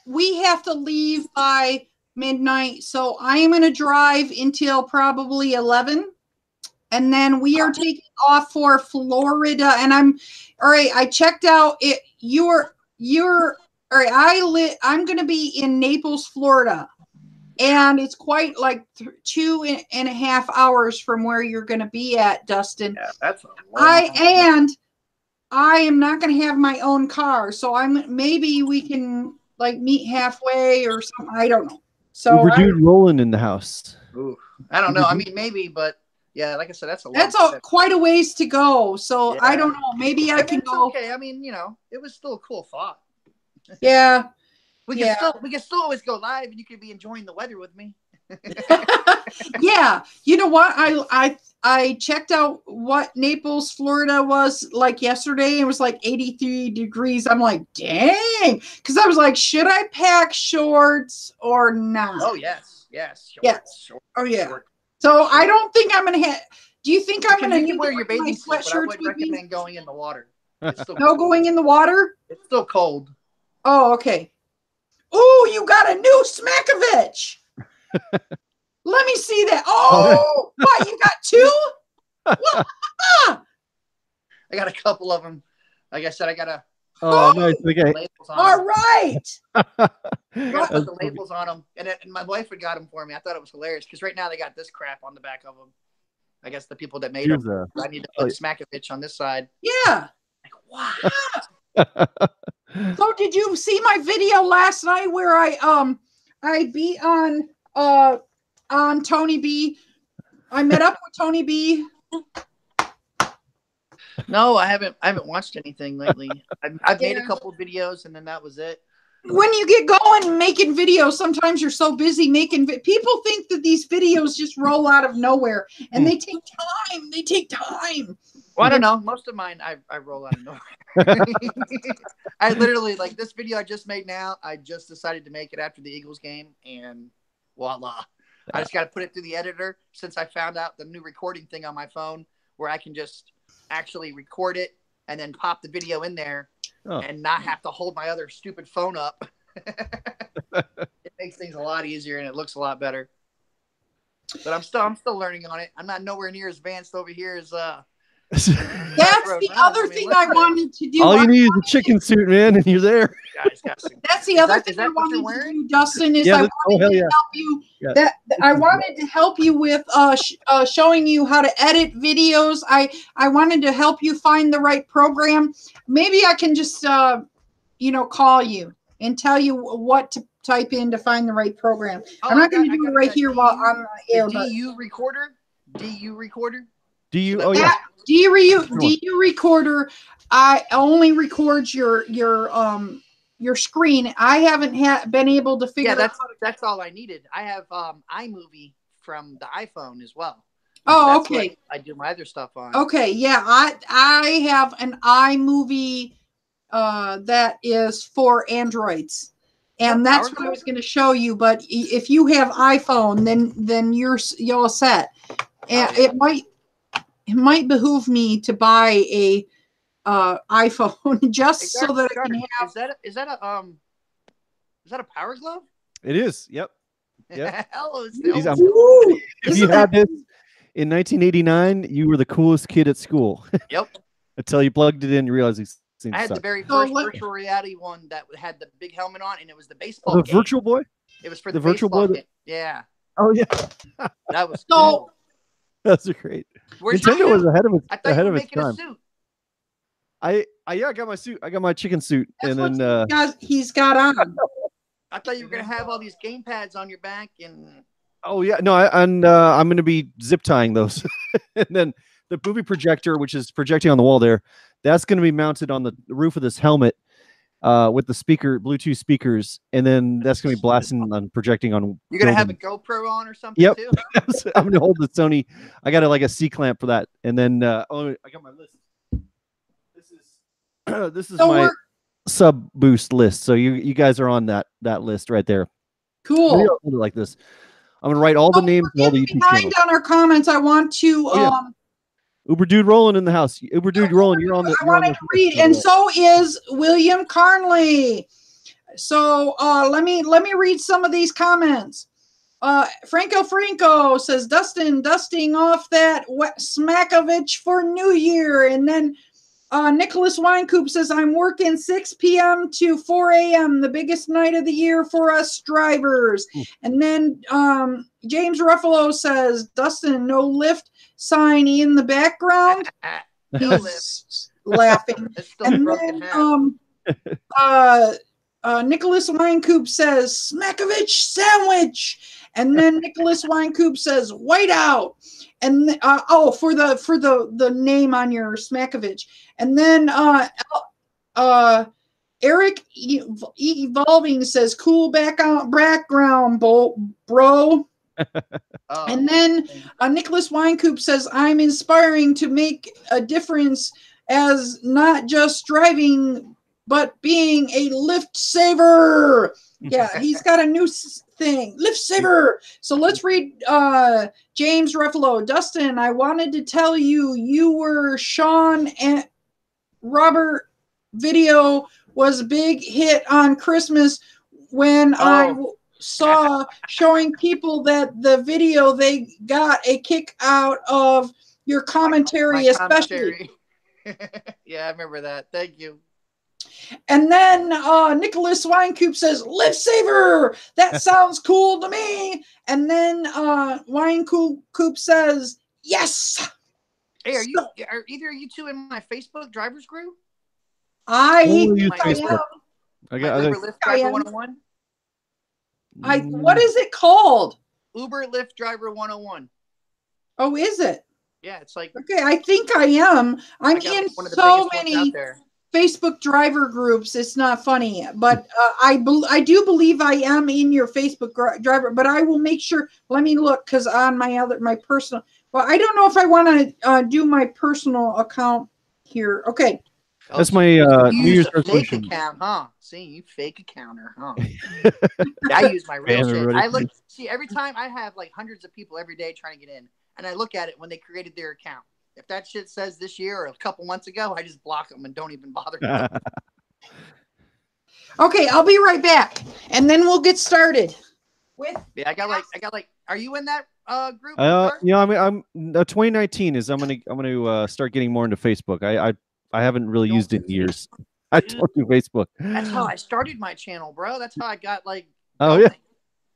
we have to leave by midnight, so I am going to drive until probably 11. And then we are taking off for Florida. And I'm all right. I checked out it. You're all right. I'm going to be in Naples, Florida, and it's quite like 2.5 hours from where you're going to be at, Dustin. Yeah, that's a long I am not going to have my own car, so maybe we can like meet halfway or something. I don't know. So Uber dude rolling in the house. Ooh, I don't know. I mean, maybe, but yeah, like I said, that's quite a ways to go. So yeah. I don't know. Maybe I can go. Okay, I mean, it was still a cool thought. Yeah. We can still always go live, and you could be enjoying the weather with me. Yeah. You know what? I checked out what Naples, Florida was like yesterday. It was like 83 degrees. I'm like, dang. Because I was like, should I pack shorts or not? Oh, yes. Shorts. Oh, yeah. Shorts. So I don't think I'm going to have. Do you think I'm going to wear your bathing suit, but I would recommend going in the water. Going in the water? It's still cold. Oh, okay. Oh, you got a new Smakovich. Let me see that. Oh, what? You got two? What? I got a couple of them. Like I said, I got a. Oh, nice. Okay. All right. I got to put the labels on them, and my wife had got them for me. I thought it was hilarious because right now they got this crap on the back of them. I guess the people that made them. I need to put Smakovich on this side. Yeah. Like, wow. So did you see my video last night where I beat on Tony B? I met up with Tony B. No, I haven't watched anything lately. I've made a couple of videos, and then that was it. When you get going making videos, sometimes you're so busy making people think that these videos just roll out of nowhere, and they take time. Well, I don't know. Most of mine I roll out of nowhere. I literally, like this video I just made now, I just decided to make it after the Eagles game, and voila. I just got to put it through the editor since I found out the new recording thing on my phone where I can just actually record it and then pop the video in there and not have to hold my other stupid phone up. It makes things a lot easier and it looks a lot better. But I'm still learning on it. I'm not nowhere near as advanced over here as that's the other thing I wanted to do. All you need is a chicken suit, man, and you're there. That's the other thing I wanted to do, Dustin, is I wanted to help you. Yeah. I wanted to help you with showing you how to edit videos. I wanted to help you find the right program. Maybe I can just call you and tell you what to type in to find the right program. I'm not going to do it right here while I'm on air. DU recorder? DU recorder? DU recorder. I only records your screen. I haven't been able to figure out. That's all I needed. I have iMovie from the iPhone as well. Oh, okay. I do my other stuff on. Okay, yeah. I have an iMovie that is for Androids. And that's what I was going to show you. But if you have iPhone, then you're set. And it might behoove me to buy a iPhone just so that I can have. Is that a Power Glove? It is. Yep. Hell, if you had this, in 1989, you were the coolest kid at school Yep. until you plugged it in. You realized these things I had the suck. very So first what- virtual reality one that had the big helmet on, and it was the baseball The game. Virtual Boy. It was for the the Virtual baseball Boy game. Yeah, Oh yeah, that was So- cool. that's great. Where's your Nintendo was suit? ahead of its I thought you ahead were of its making a time. suit. I got my suit. I got my chicken suit, That's and what then he's got on. I thought you were gonna have all these game pads on your back, and oh yeah, no, I'm gonna be zip tying those, and then the movie projector, which is projecting on the wall there, that's gonna be mounted on the roof of this helmet, with the Bluetooth speakers, and then that's gonna be blasting on projecting on. you're gonna have a buildings. GoPro on or something Yep. too. I'm gonna hold the Sony. I got like a C clamp for that, and then I got my list. This is So my we're sub boost list. So you guys are on that list right there. Maybe cool. I'll hold it like this. I'm gonna write all the Oh, names of all the we're YouTube behind channels. on our comments. I want to Oh, yeah. Uber dude rolling in the house. Uber dude rolling. You're on the. I You're on wanted the to read, and so is William Carnley. So let me read some of these comments. Franco says, Dustin dusting off that Smakovich for New Year. And then Nicholas Winecoop says, I'm working 6 p.m. to 4 a.m., the biggest night of the year for us drivers. And then James Ruffalo says, Dustin, no lift sign in the background. No lift. Laughing. It's still And broken then Nicholas Winecoop says, Smakovich sandwich. And then Nicholas Winecoop says, whiteout. And for the name on your Smakovich. And then Eric Evolving says, cool background, bro. Oh. And then Nicholas Winecoop says, I'm inspiring to make a difference as not just driving, but being a lift saver. Yeah, he's got a new thing, lift saver. So let's read James Ruffalo. Dustin, I wanted to tell you, you were Sean and Robert video was a big hit on Christmas when I saw showing people that the video they got a kick out of your commentary, especially. Yeah, I remember that. Thank you. And then Nicholas Winecoop says, lift saver, that sounds cool to me. And then Winecoop says, yes. Hey, are either of you two in my Facebook drivers group? I use think I Facebook. am. I Uber got. Lyft I Driver am. 101? What is it called? Uber Lyft Driver 101. Oh, is it? Yeah, it's like, Okay, I think I am. I'm I got in one of the so biggest ones many out there. Facebook driver groups. It's not funny, but I do believe I am in your Facebook driver. But I will make sure. Let me look, because on my personal. Well, I don't know if I want to do my personal account here. Okay. That's my You New use Year's a resolution. fake account, huh? See, you fake accounter, huh? I use my real shit. everybody. I look. See, every time I have like hundreds of people every day trying to get in, and I look at it when they created their account. If that shit says this year or a couple months ago, I just block them and don't even bother. Okay, I'll be right back, and then we'll get started. Yeah, I got like. Are you in that group? Yeah, I mean, I'm 2019 is I'm gonna start getting more into Facebook. I haven't really used it in years. I don't do Facebook. That's how I started my channel, bro. That's how I got like. Oh going.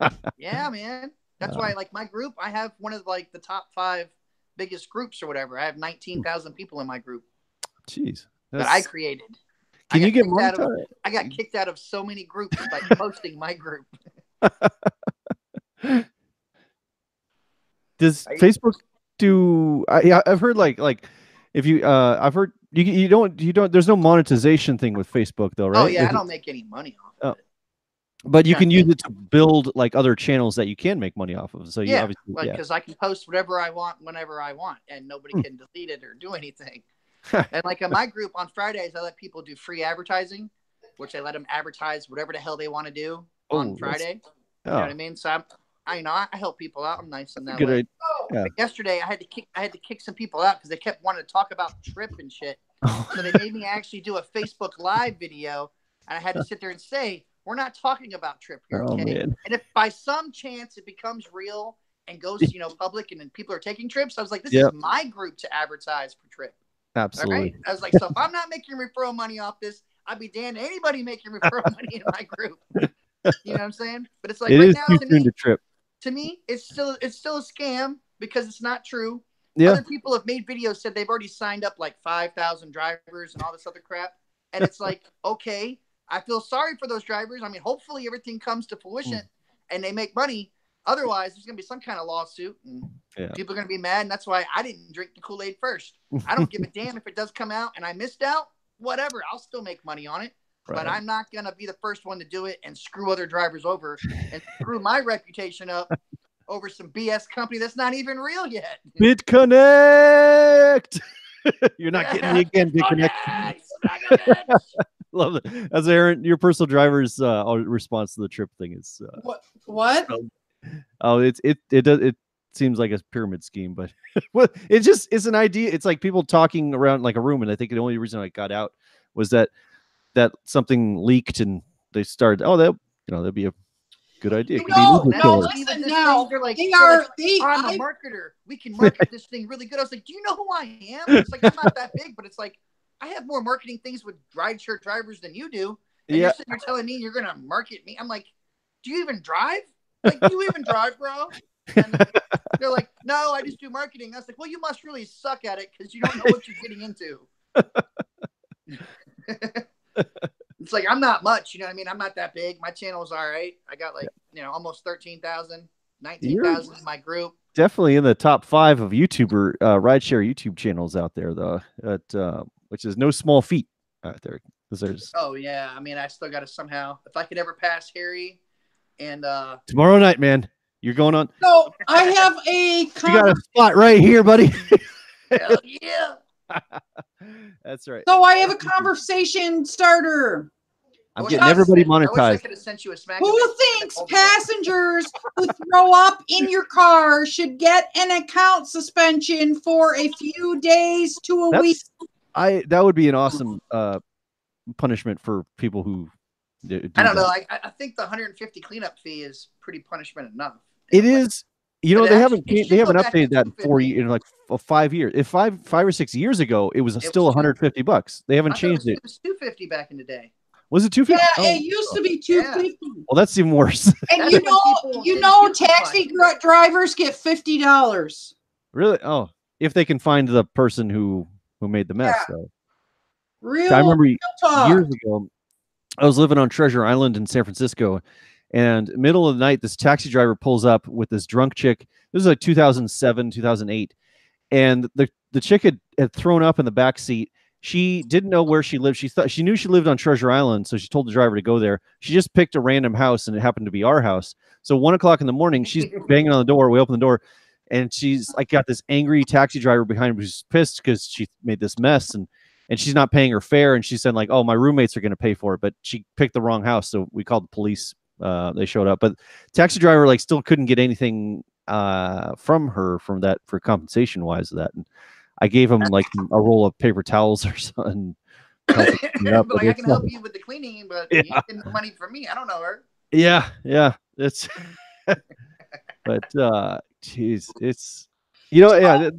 yeah. Yeah, man. That's why like my group. I have one of like the top 5 biggest groups or whatever. I have 19,000 people in my group. Jeez. That I created. Can you get monetized? I got kicked out of so many groups by posting my group. Does Facebook do? I've heard like if you I've heard you don't there's no monetization thing with Facebook though, right? Oh yeah, I don't make any money off of it. But you can use it to build like other channels that you can make money off of. So you yeah, obviously like because I can post whatever I want whenever I want, and nobody can delete it or do anything. And like in my group on Fridays, I let people do free advertising, which I let them advertise whatever the hell they want to do on Friday. You know what I mean? So I help people out. I'm nice in that way. Good. Yeah. Yesterday, I had to kick some people out because they kept wanting to talk about Trip and shit. So they made me actually do a Facebook Live video, and I had to sit there and say, we're not talking about Trip here, okay? Man. And if by some chance it becomes real and goes, public, and then people are taking trips. I was like, this Yep. is my group to advance for trip. Absolutely. All right? I was like, so if I'm not making referral money off this, I'd be damned to anybody making referral money in my group. You know what I'm saying? But it's like It right is now too soon to trip. to me, it's still a scam because it's not true. Yeah. Other people have made videos, said they've already signed up like 5,000 drivers and all this other crap. And it's like, okay, I feel sorry for those drivers. I mean, hopefully everything comes to fruition and they make money. Otherwise, there's going to be some kind of lawsuit and people are going to be mad. And that's why I didn't drink the Kool-Aid first. I don't give a damn if it does come out and I missed out. Whatever, I'll still make money on it. Right. But I'm not going to be the first one to do it and screw other drivers over and screw my reputation up over some BS company that's not even real yet. BitConnect! You're not getting me again, BitConnect. Love it. As Aaron, your personal driver's response to the trip thing is what? It seems like a pyramid scheme, but it's an idea. It's like people talking around like a room, and I think the only reason I got out was that something leaked, and they started. Oh, that'd be a good idea. Listen now. I'm a marketer. We can market this thing really good. I was like, do you know who I am? It's like I'm not that big, but it's like I have more marketing things with rideshare drivers than you do. And you're sitting here telling me you're gonna market me. I'm like, do you even drive? Like, do you even drive, bro? And they're like, no, I just do marketing. I was like, well, you must really suck at it because you don't know what you're getting into. It's like, I'm not much, you know what I mean? I'm not that big. My channel's all right. I got like, almost 13,000, 19,000 in my group. Definitely in the top 5 of YouTuber, rideshare YouTube channels out there, though, which is no small feat out there. Oh, yeah. I mean, I still got to somehow, if I could ever pass Harry and... Tomorrow night, man. You're going on. So I have you got a spot right here, buddy. Hell yeah. That's right. So I have a conversation starter. I'm getting everybody monetized. I wish I could have sent you a smack. Who thinks passengers who throw up in your car should get an account suspension for a few days to a week? That would be an awesome punishment for people who do I don't know. I think the 150 cleanup fee is pretty punishment enough. It is. They haven't updated that in 4 years, in like 5 years. If five or 6 years ago, it was still $150. They haven't changed it. It was $250 back in the day. Was it $250? Yeah, it used to be $250. Well, that's even worse. And taxi drivers get $50. Really? Oh, if they can find the person who made the mess, though. Real. I remember years ago, I was living on Treasure Island in San Francisco, and middle of the night, this taxi driver pulls up with this drunk chick. This was like 2007, 2008, and the chick had thrown up in the back seat. She didn't know where she lived. She knew she lived on Treasure Island, so she told the driver to go there. She just picked a random house, and it happened to be our house. So 1 o'clock in the morning, she's banging on the door. We open the door, and she's like got this angry taxi driver behind her who's pissed because she made this mess, and she's not paying her fare. And she said like, "Oh, my roommates are going to pay for it," but she picked the wrong house, so we called the police. They showed up, but taxi driver like still couldn't get anything from her for compensation wise of that. And I gave him like a roll of paper towels or something. But like, I can help you with the cleaning, but you get money from me. I don't know her. Yeah, it's but geez, it's yeah.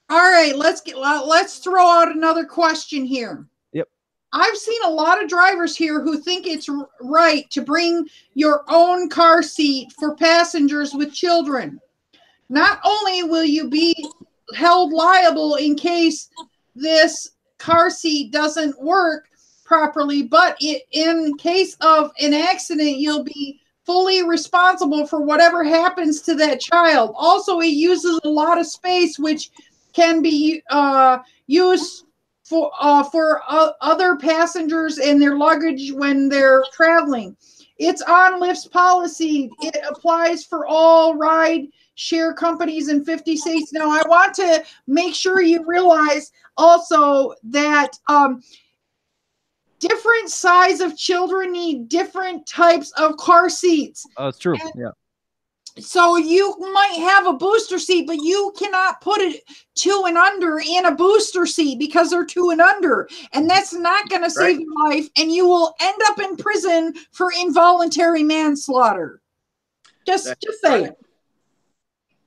All right, let's throw out another question here. Yep. I've seen a lot of drivers here who think it's right to bring your own car seat for passengers with children. Not only will you be held liable in case this car seat doesn't work properly, but in case of an accident, you'll be fully responsible for whatever happens to that child. Also, it uses a lot of space, which can be used for other passengers and their luggage when they're traveling. It's on Lyft's policy. It applies for all ride share companies in 50 states. Now, I want to make sure you realize also that different size of children need different types of car seats. Oh, it's true. Yeah. So you might have a booster seat, but you cannot put it 2 and under in a booster seat because they're 2 and under. And that's not going to save your life. And you will end up in prison for involuntary manslaughter. Just say it.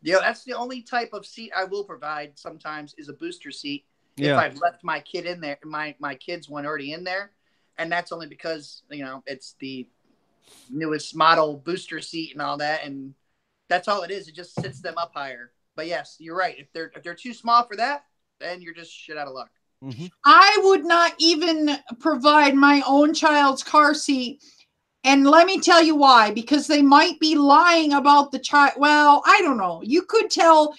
Yeah, that's the only type of seat I will provide sometimes is a booster seat. Yeah. If I've left my kid in there, my kid's one already in there. And that's only because, it's the newest model booster seat and all that. And that's all it is. It just sits them up higher. But yes, you're right. If they're too small for that, then you're just shit out of luck. Mm-hmm. I would not even provide my own child's car seat. And let me tell you why, because they might be lying about the child. Well, I don't know. You could tell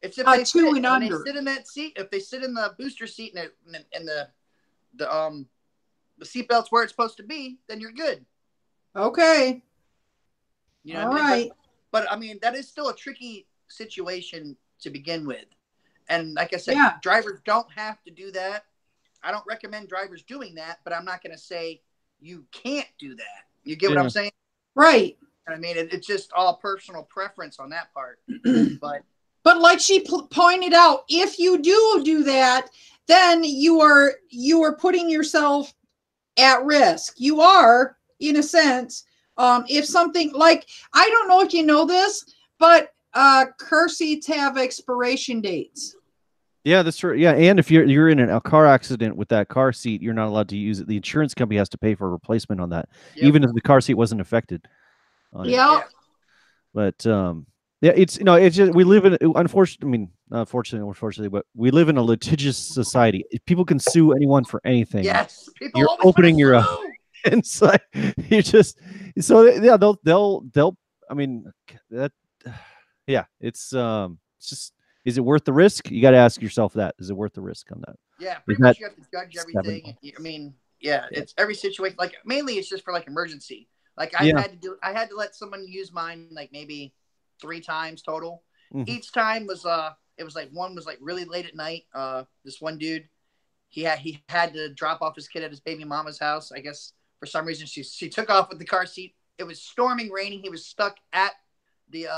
It's if they two fit, and when under. they sit in that seat, if they sit in the booster seat and the seatbelt's where it's supposed to be, then you're good. Okay. You know All what I mean? right. But I mean, that is still a tricky situation to begin with. And like I said, Yeah. drivers don't have to do that. I don't recommend drivers doing that, but I'm not going to say you can't do that. You get what I'm saying? Right. I mean, it's just all personal preference on that part. But like she pointed out, if you do that, then you are putting yourself at risk. You are, in a sense, if something like, I don't know if you know this, but car seats have expiration dates. Yeah, that's true. Yeah, and if you're in a car accident with that car seat, you're not allowed to use it. The insurance company has to pay for a replacement on that, even if the car seat wasn't affected. Yeah. But yeah, it's just we live in unfortunately, but we live in a litigious society. People can sue anyone for anything. Yes, people you're opening your inside. You just they'll. I mean that. Yeah, it's just. Is it worth the risk? You got to ask yourself that. Is it worth the risk on that? Yeah, pretty much you have to judge everything. I mean, it's every situation. Like mainly it's just for like emergency. Like I had to let someone use mine like maybe 3 times total. Mm-hmm. Each time was it was like one was like really late at night. This one dude, he had to drop off his kid at his baby mama's house. I guess for some reason she took off with the car seat. It was storming, raining. He was stuck at the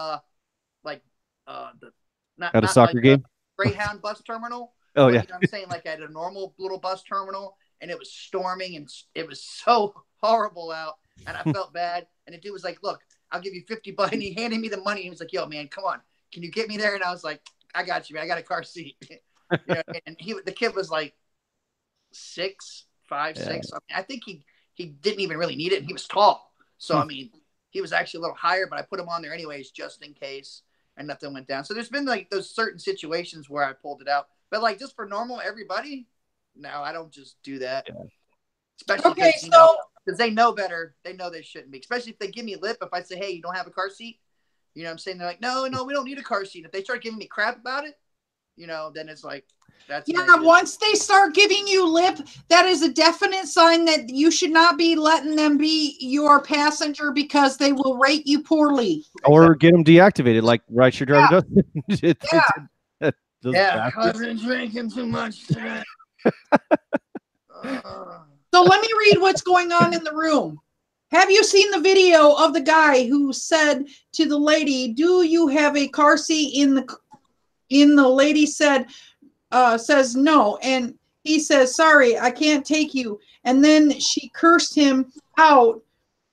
at a soccer game, Greyhound bus terminal. Oh, but, yeah. You know what I'm saying, like at a normal little bus terminal, and it was storming, and it was so horrible out, and I felt bad. And the dude was like, "Look, I'll give you $50," and he handed me the money. He was like, "Yo, man, come on, can you get me there?" And I was like, "I got you, man. I got a car seat." You know, and the kid was like 6, 5, 6. I mean, I think he didn't even really need it. And he was tall, so I mean, he was actually a little higher, but I put him on there anyways, just in case. And nothing went down. So there's been like those certain situations where I pulled it out, but like just for normal everybody, no, I don't just do that. Yeah. Especially because they know better. They know they shouldn't be. Especially if they give me lip. If I say, "Hey, you don't have a car seat," you know what I'm saying? They're like, "No, we don't need a car seat." If they start giving me crap about it, then it's like that's once they start giving you lip, that is a definite sign that you should not be letting them be your passenger because they will rate you poorly. Or get them deactivated, like Rideshare Driver does. I've been drinking too much today. So let me read what's going on in the room. Have you seen the video of the guy who said to the lady, "Do you have a car seat in the lady says no, and he says, "Sorry, I can't take you." And then she cursed him out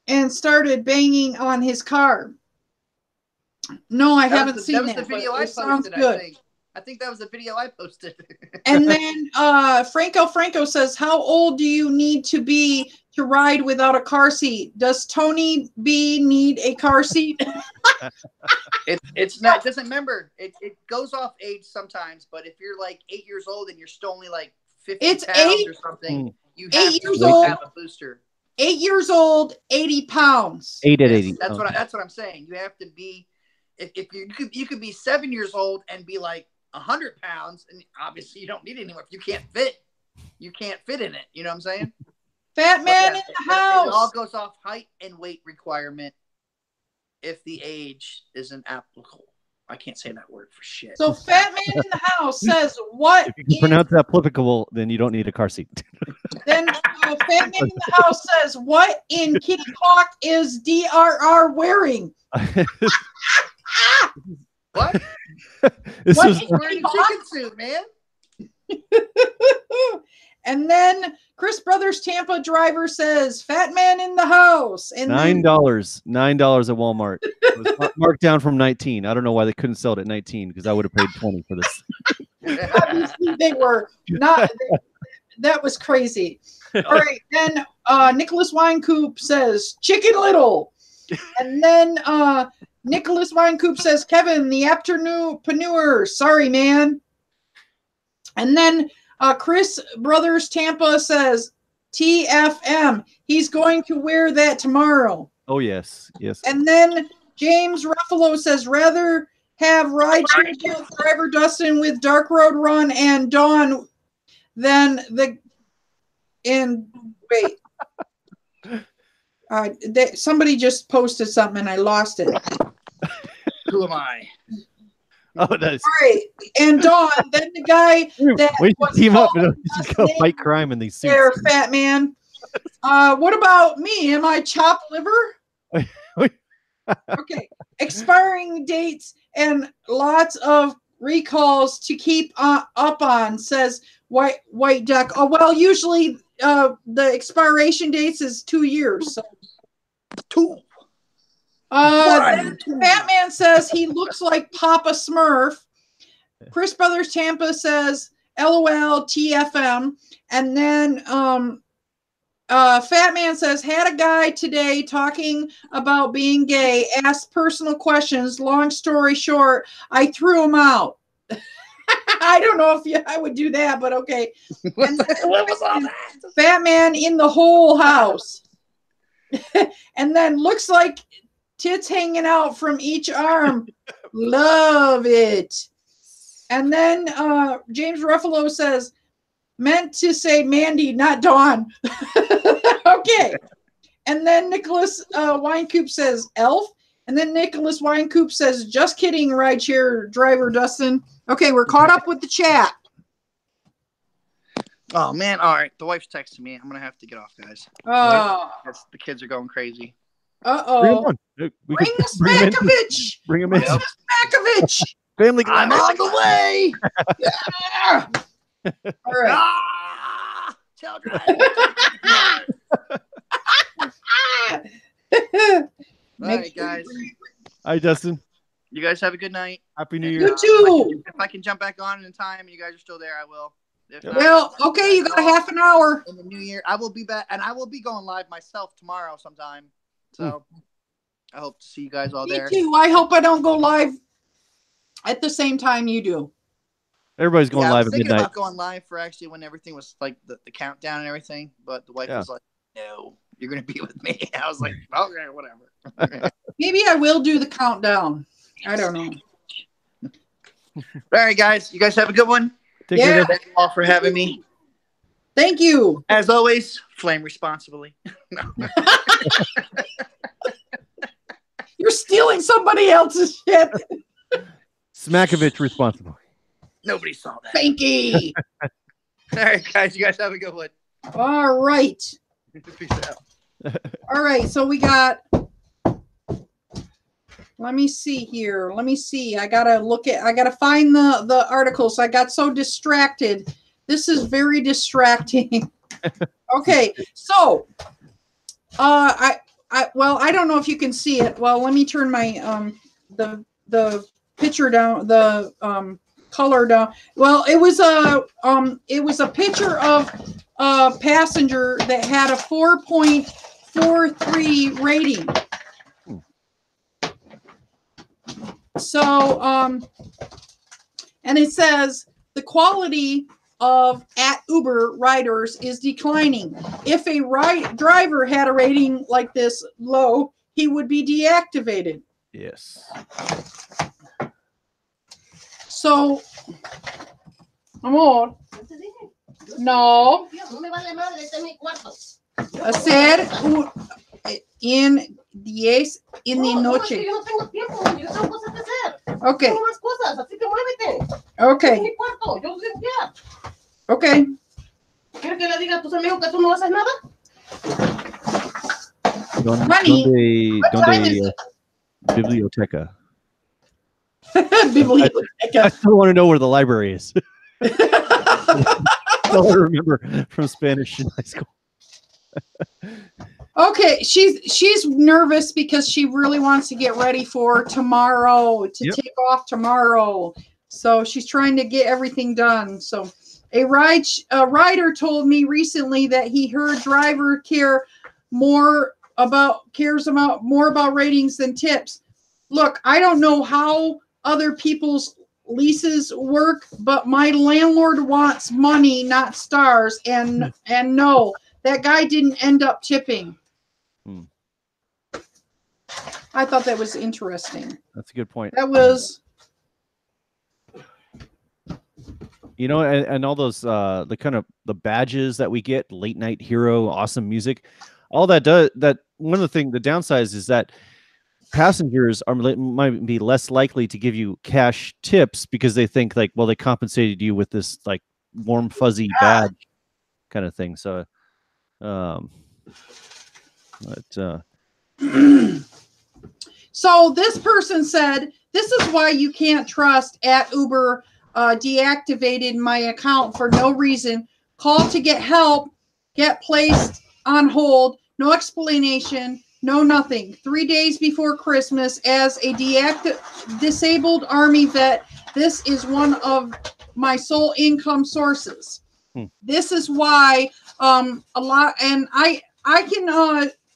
and started banging on his car. No, I haven't seen that. That was the video I posted. Sounds good. I think that was the video I posted. And then Franco says, "How old do you need to be to ride without a car seat? Does Tony B need a car seat?" It's not. Doesn't remember. It goes off age sometimes. But if you're like 8 years old and you're still only like 50 pounds or something, you have to have a booster. 8 years old, 80 pounds. 8 at 80. That's what I'm saying. You have to be. If you could be 7 years old and be like 100 pounds, and obviously you don't need it anymore. If you can't fit in it. You know what I'm saying? Fat man in the house. It all goes off height and weight requirement if the age isn't applicable. I can't say that word for shit. So Fat Man in the House says, "What?" If you can pronounce that applicable, then you don't need a car seat. Then Fat Man in the House says, "What in Kitty Hawk is DRR wearing?" What? This wearing a chicken suit, man. And then Chris Brothers Tampa driver says, "Fat man in the house." And $9 at Walmart. It was marked down from 19. I don't know why they couldn't sell it at 19 because I would have paid 20 for this. Obviously they were not. That was crazy. All right. Then Nicholas Winecoop says, "Chicken Little." And then Nicholas Winecoop says, "Kevin, the afternoon-preneur. Sorry, man." And then Chris Brothers Tampa says, "TFM. He's going to wear that tomorrow." Oh, yes. Yes. And then James Ruffalo says, "Rather have Rideshare driver Dustin with Dark Road Run and Dawn than the." And wait. Somebody just posted something and I lost it. Who am I? Oh, nice. All right. And Dawn, then the guy that we was team up called and just go fight crime in these suits. there, fat man. What about me? Am I chopped liver? Okay. Expiring dates and lots of recalls to keep up on, says White Duck. Oh, well, usually the expiration dates is 2 years. So. 2. Batman says he looks like Papa Smurf. Chris Brothers Tampa says LOL TFM. And then Fat Man says, "Had a guy today talking about being gay, asked personal questions. Long story short, I threw him out." I don't know if I would do that, but okay. And What was all that? Fat Man in the whole house. And then looks like tits hanging out from each arm. Love it. And then James Ruffalo says, "Meant to say Mandy, not Dawn." Okay. And then Nicholas Winecoop says Elf. And then Nicholas Winecoop says, "Just kidding, Rideshare driver Dustin." Okay, we're caught up with the chat. Oh, man. All right. The wife's texting me. I'm going to have to get off, guys. Oh. The kids are going crazy. Uh-oh. Bring Bring the Smakovich. Bring him in. Smakovich. Family I'm on the way. Yeah. All right. Ah, children. All right, guys. Hi, Dustin. You guys have a good night. Happy New Year. You too. If I can jump back on in time and you guys are still there, I will. If not, Well, okay, you got a half an hour. in the new year, I will be back, and I will be going live myself tomorrow sometime. So I hope to see you guys all Me there. too. I hope I don't go live at the same time you do. Everybody's going I live was at thinking midnight. about going live for actually when everything was like the countdown and everything, but the wife was like, "No, you're going to be with me." I was like, "Okay, whatever." Maybe I will do the countdown. I don't know. All right, guys. You guys have a good one. Take care. Thank you all for having me. Thank you. As always, flame responsibly. No. You're stealing somebody else's shit. Smakovich responsible. Nobody saw that. Thank you. All right, guys. You guys have a good one. All right. Peace out. All right. So we got. Let me see here. Let me see. I gotta find the articles. I got so distracted. This is very distracting. Okay, so I don't know if you can see it. Well, let me turn my the picture down, the color down. Well, it was a picture of a passenger that had a 4.43 rating. So, and it says the quality of at Uber riders is declining. If a driver had a rating like this low, he would be deactivated. Yes. So, amor, no. Hacer en 10 en la noche. Okay. Okay. Okay. ¿Quieres que le diga a tus amigos que tú no haces nada? Honey, what time is it? Biblioteca. Biblioteca. I still want to know where the library is. all I remember from Spanish in high school. Okay, she's nervous because she really wants to get ready for tomorrow to take off tomorrow. So she's trying to get everything done. So a rider told me recently that he heard driver cares more about ratings than tips. Look, I don't know how other people's leases work, but my landlord wants money, not stars. And no, that guy didn't end up tipping. I thought that was interesting. That's a good point. That was, and all those the kind of the badges that we get, late night hero, awesome music, all that does that. One of the downsides is that passengers might be less likely to give you cash tips because they think like, well, they compensated you with this like warm fuzzy badge kind of thing. So, So this person said, this is why you can't trust at Uber deactivated my account for no reason. Call to get help, get placed on hold, no explanation, no nothing. 3 days before Christmas as a disabled Army vet, this is one of my sole income sources. This is why a lot, and I can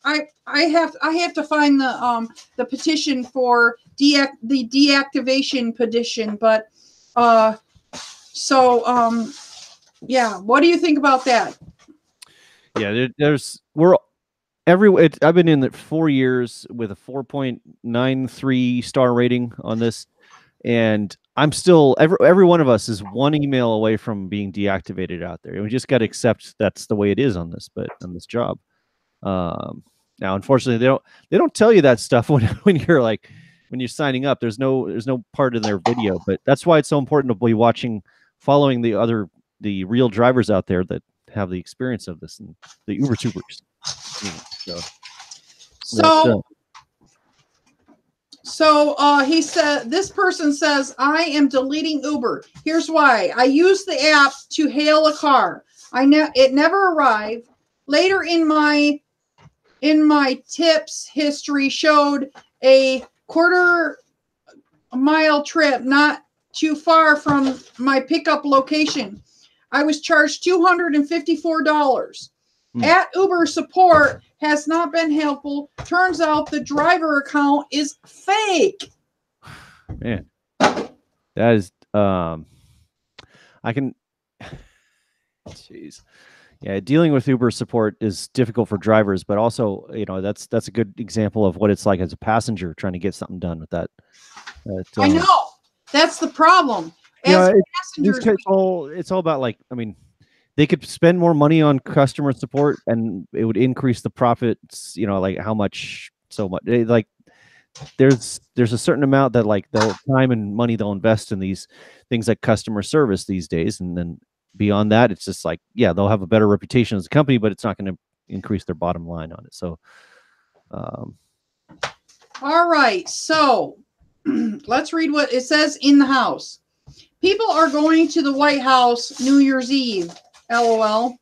I have to find the petition for the deactivation petition, but yeah, what do you think about that? Yeah, I've been in it 4 years with a 4.93 star rating on this, and I'm still every one of us is one email away from being deactivated out there. And we just got to accept that's the way it is on this job. Now, unfortunately, they don't tell you that stuff when you're signing up. There's no part in their video, but that's why it's so important to be following the real drivers out there that have the experience of this, and the Uber tubers. So he said, this person says, I am deleting Uber. Here's why. I used the app to hail a car. It never arrived. Later in my tips history showed a quarter-mile trip not too far from my pickup location. I was charged $254. At Uber support has not been helpful. Turns out the driver account is fake. Man, that is jeez. Yeah, dealing with Uber support is difficult for drivers, but also, that's a good example of what it's like as a passenger trying to get something done with that. I know. That's the problem. Passengers, it's all about they could spend more money on customer support and it would increase the profits, like how much, so much. There's a certain amount that the time and money they'll invest in these things like customer service these days, and then beyond that, it's just they'll have a better reputation as a company, but it's not going to increase their bottom line on it. So, all right. So let's read what it says in the house. People are going to the White House New Year's Eve. LOL.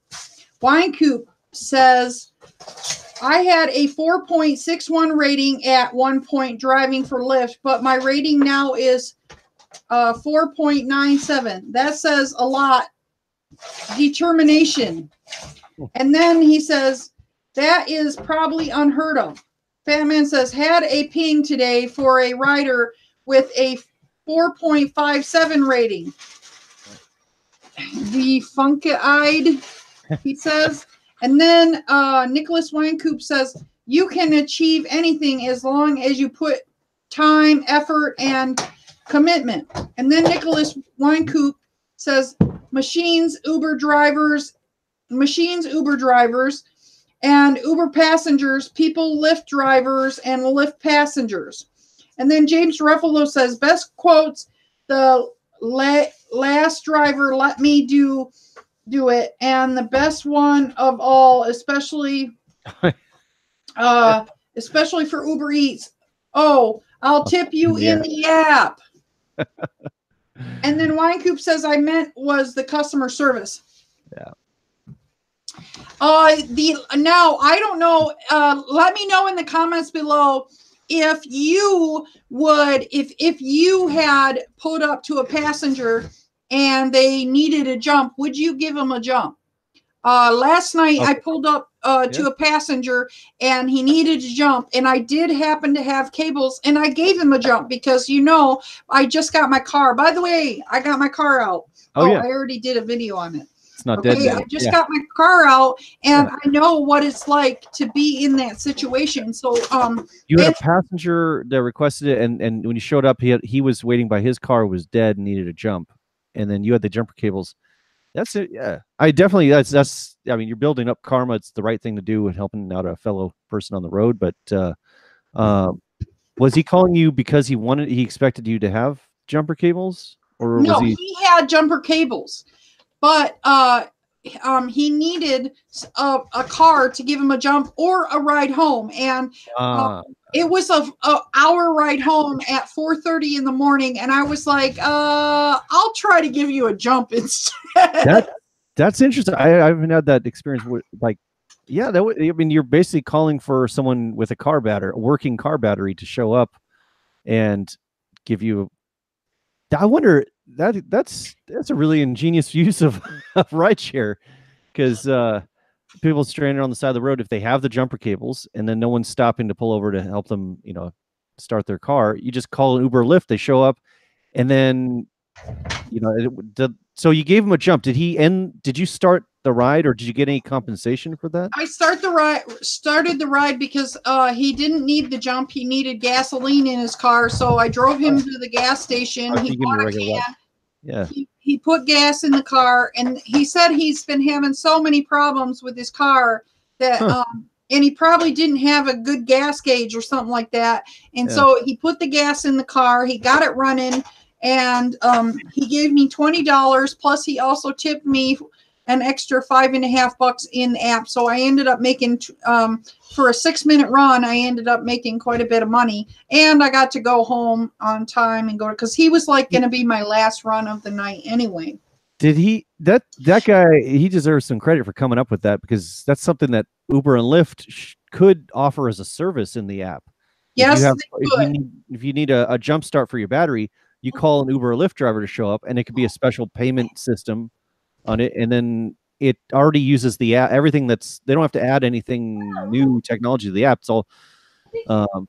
Wine Coop says, I had a 4.61 rating at one point driving for Lyft, but my rating now is 4.97. That says a lot. Determination. And then he says, that is probably unheard of. Fat Man says, had a ping today for a rider with a 4.57 rating. The funky-eyed, he says. And then Nicholas Winecoop says, you can achieve anything as long as you put time, effort, and commitment. And then Nicholas Winecoop says, machines, Uber drivers, and Uber passengers, people, Lyft drivers, and Lyft passengers. And then James Ruffalo says, best quotes, the last driver let me do it, and the best one of all, especially for Uber Eats. Oh, I'll tip you in the app. And then Winecoop says, I meant was the customer service. Yeah. Now I don't know. Let me know in the comments below if you would, if you had pulled up to a passenger and they needed a jump, would you give them a jump? Last night I pulled up to a passenger and he needed to jump, and I did happen to have cables, and I gave him a jump because, you know, I just got my car. By the way, I got my car out. Oh, yeah. I already did a video on it. It's not dead yet. I just got my car out, and I know what it's like to be in that situation. So, you had a passenger that requested it, and when you showed up, he was waiting by his car, was dead, and needed a jump, and then you had the jumper cables. That's it. Yeah, I definitely. That's. I mean, you're building up karma. It's the right thing to do and helping out a fellow person on the road. But was he calling you because he expected you to have jumper cables, or no? Was he had jumper cables, but he needed a car to give him a jump or a ride home, and it was a hour ride home at 4:30 in the morning, and I was like, I'll try to give you a jump instead. That's interesting. I haven't had that experience with, like, yeah, I mean, you're basically calling for someone with a working car battery to show up and give you. I wonder that's a really ingenious use of rideshare, because people stranded on the side of the road, if they have the jumper cables and then no one's stopping to pull over to help them, you know, start their car, you just call an Uber or Lyft, they show up, and then, you know, so you gave him a jump. Did you start the ride, or did you get any compensation for that? I started the ride because he didn't need the jump. He needed gasoline in his car, so I drove him to the gas station. He bought a can. Yeah. He put gas in the car, and he said he's been having so many problems with his car that and he probably didn't have a good gas gauge or something like that. And so he put the gas in the car, he got it running, and he gave me $20, plus he also tipped me an extra $5.50 in the app. So I ended up making for a 6-minute run, I ended up making quite a bit of money, and I got to go home on time and go, because he was like going to be my last run of the night anyway. Did he, that guy, he deserves some credit for coming up with that, because that's something that Uber and Lyft could offer as a service in the app. Yes, if you need a jump start for your battery, you call an Uber or Lyft driver to show up, and it could be a special payment system on it, and then it already uses the app, everything they don't have to add anything new technology to the app. It's all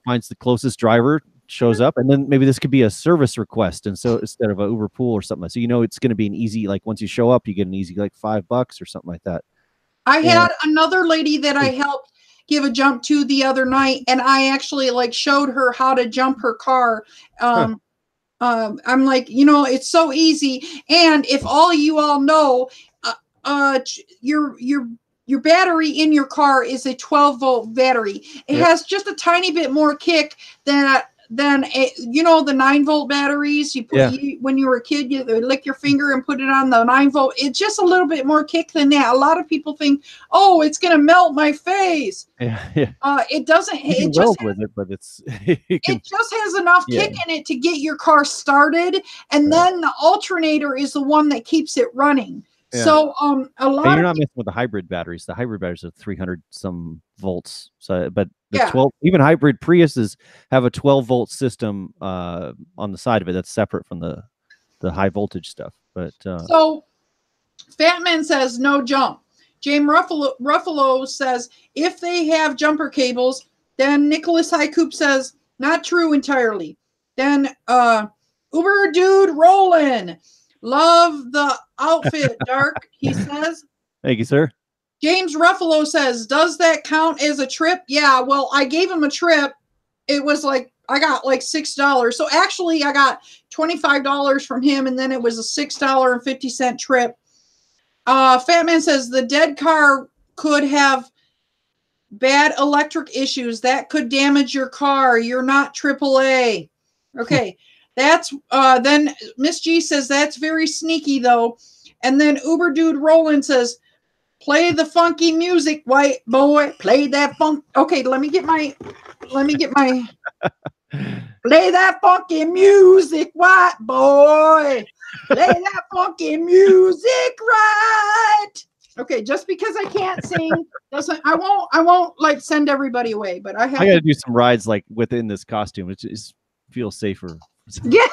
finds the closest driver, shows up, and then maybe this could be a service request, and so instead of a Uber pool or something, so you know it's going to be an easy, like once you show up, you get an easy like $5 or something like that. I had another lady that I helped give a jump to the other night, and I actually like showed her how to jump her car. I'm like, you know, it's so easy. And if all you all know, your battery in your car is a 12-volt battery. It has just a tiny bit more kick than you know, the 9-volt batteries you put when you were a kid, you lick your finger and put it on the 9-volt. It's just a little bit more kick than that. A lot of people think, oh, it's going to melt my face. It doesn't. It just with it, but it just has enough kick in it to get your car started, and then the alternator is the one that keeps it running. So a lot. But you're not messing with the hybrid batteries. The hybrid batteries are 300 some volts. So, but the 12, even hybrid Priuses have a 12-volt system on the side of it that's separate from the high voltage stuff. But so Fatman says no jump. James Ruffalo says if they have jumper cables. Then Nicholas Highcoop says not true entirely. Then Uber dude rolling. Love the outfit, Dark, he says. Thank you, sir. James Ruffalo says, does that count as a trip? Yeah, well, I gave him a trip. It was like, I got like $6. So actually, I got $25 from him, and then it was a $6.50 trip. Fatman says, the dead car could have bad electric issues. That could damage your car. You're not AAA. Okay. That's then Miss G says that's very sneaky though. And then Uber Dude Roland says, play the funky music, white boy. Play that funk. Okay, let me get my play that funky music, white boy. Play that funky music right. Okay, just because I can't sing doesn't. I won't like send everybody away. But I got to do some rides like within this costume. It just feels safer. Yeah.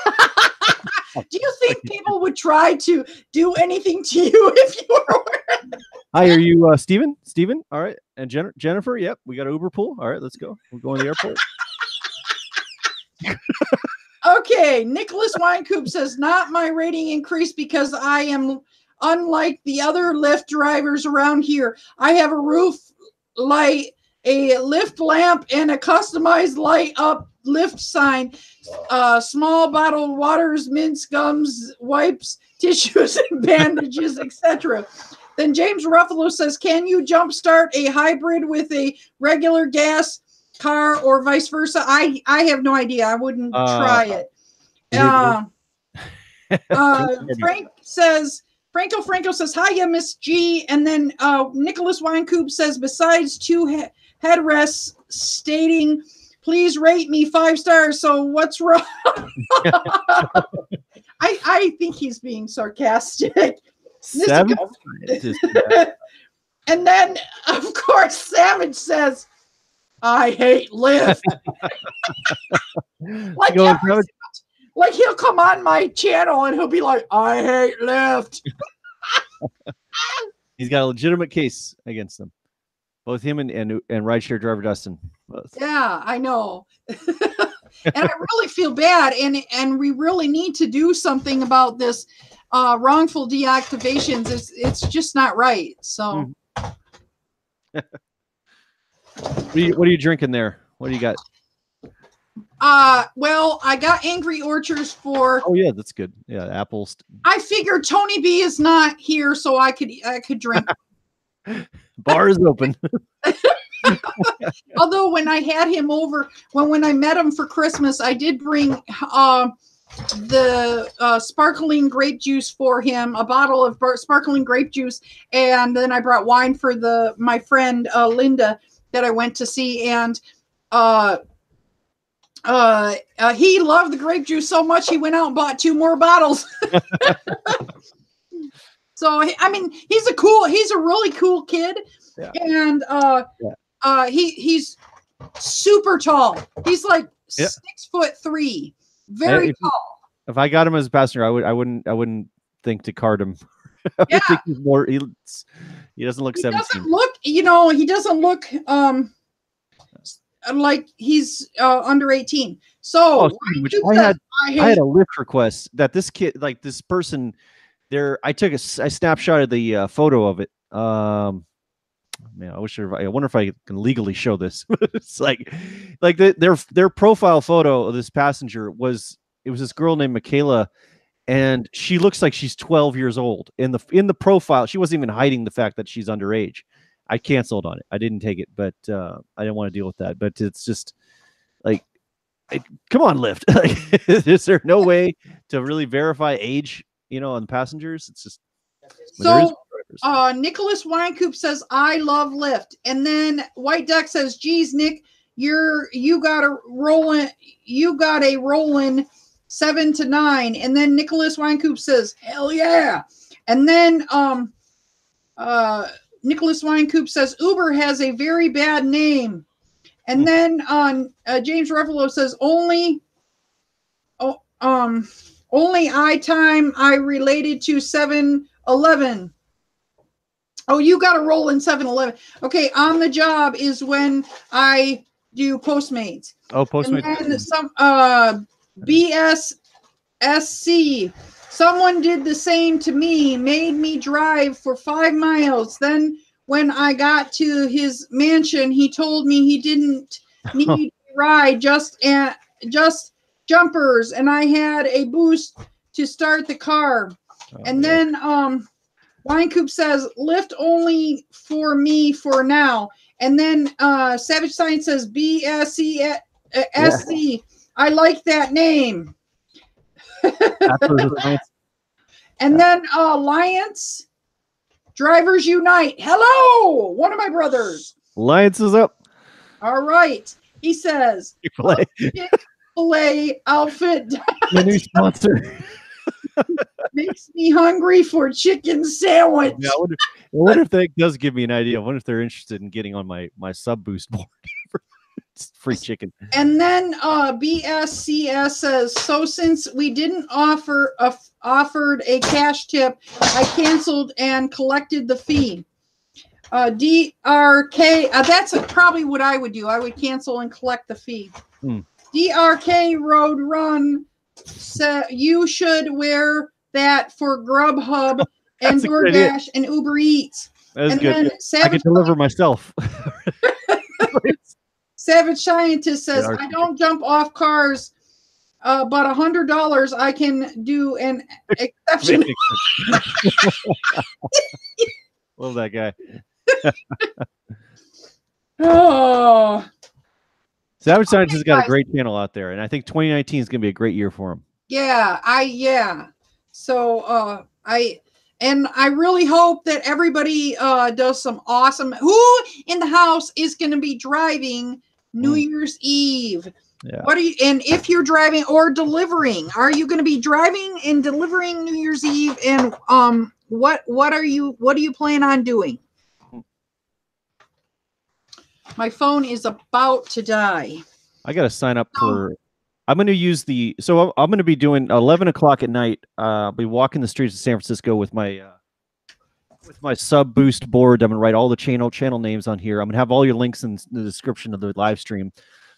Do you think people would try to do anything to you if you were wearing? Hi, are you Steven? Steven? All right. And Jennifer? Yep. We got an Uber pool. All right, let's go. We're going to the airport. Okay. Nicholas Winecoop says, not my rating increase because I am unlike the other Lyft drivers around here. I have a roof light, a Lyft lamp, and a customized light up Lyft sign. Small bottled waters, mints, gums, wipes, tissues, and bandages, etc. Then James Ruffalo says, can you jumpstart a hybrid with a regular gas car or vice versa? I have no idea. I wouldn't try it. Franco says, hiya, Miss G. And then Nicholas Winecoop says, besides two headrests stating, please rate me 5 stars. So what's wrong? I think he's being sarcastic. And then, of course, Savage says, I hate Lyft. Like he'll come on my channel and he'll be like, I hate Lyft. He's got a legitimate case against them. Both him and rideshare driver Dustin. Both. Yeah, I know. And I really feel bad. And we really need to do something about this wrongful deactivations. It's just not right. So what are you drinking there? What do you got? Well, I got Angry Orchards for. Oh yeah, that's good. Yeah, apples. I figured Tony B is not here, so I could drink. Bar is open. Although when I had him over, when I met him for Christmas, I did bring the sparkling grape juice for him, a bottle of sparkling grape juice, and then I brought wine for my friend Linda that I went to see, and he loved the grape juice so much he went out and bought 2 more bottles. So I mean, he's a really cool kid, yeah. And he's super tall. He's like 6'3", very tall. If I got him as a passenger, I wouldn't think to card him. Yeah. Think he's more. He doesn't look 17. He doesn't look like he's under 18. So I had a Lyft request that this kid, like this person there, I took a snapshot of the photo of it. Man, I wonder if I can legally show this. It's like their profile photo of this passenger was this girl named Michaela, and she looks like she's 12 years old. In the profile, she wasn't even hiding the fact that she's underage. I canceled on it. I didn't take it, but I didn't want to deal with that. But it's just like, come on, Lyft. Is there no way to really verify age, on passengers? It's just so. Nicholas Winecoop says, I love Lyft. And then White Duck says, geez, Nick, you got a rolling 7 to 9. And then Nicholas Winecoop says, hell yeah. And then Nicholas Winecoop says, Uber has a very bad name. And then James Ruffalo says, only time I related to 7-Eleven. Oh, you got to roll in 7-Eleven. Okay, on the job is when I do Postmates. Oh, Postmates. And then some BSSC. Someone did the same to me, made me drive for 5 miles. Then when I got to his mansion, he told me he didn't need a ride, just jumpers, and I had a boost to start the car. And then Winecoop says, Lyft only for me for now. And then Savage Science says, BSC. I like that name. And then Alliance Drivers Unite. Hello, one of my brothers. Alliance is up. All right. He says, Chick-fil-A outfit. The new sponsor. Makes me hungry for chicken sandwich. Yeah, I wonder if that does give me an idea. I wonder if they're interested in getting on my sub boost board. It's free chicken. And then BSCS says, so since we didn't offered a cash tip, I canceled and collected the fee. DRK, that's probably what I would do. I would cancel and collect the fee. DRK Road Run said, you should wear that for Grubhub and DoorDash and Uber Eats. That's and good. Then I can deliver myself. Savage Scientist says, I don't jump off cars, but $100 I can do an exception. Love that guy. Oh. Savage Scientist has got a great channel out there, and I think 2019 is going to be a great year for him. Yeah. So I really hope that everybody does some awesome. Who in the house is going to be driving New Year's Eve? Yeah. And if you're driving or delivering, are you going to be driving and delivering New Year's Eve? And what do you plan on doing? My phone is about to die. I got to sign up for. I'm going to use so I'm going to be doing 11 o'clock at night. I'll be walking the streets of San Francisco with my sub boost board. I'm going to write all the channel names on here. I'm going to have all your links in the description of the live stream,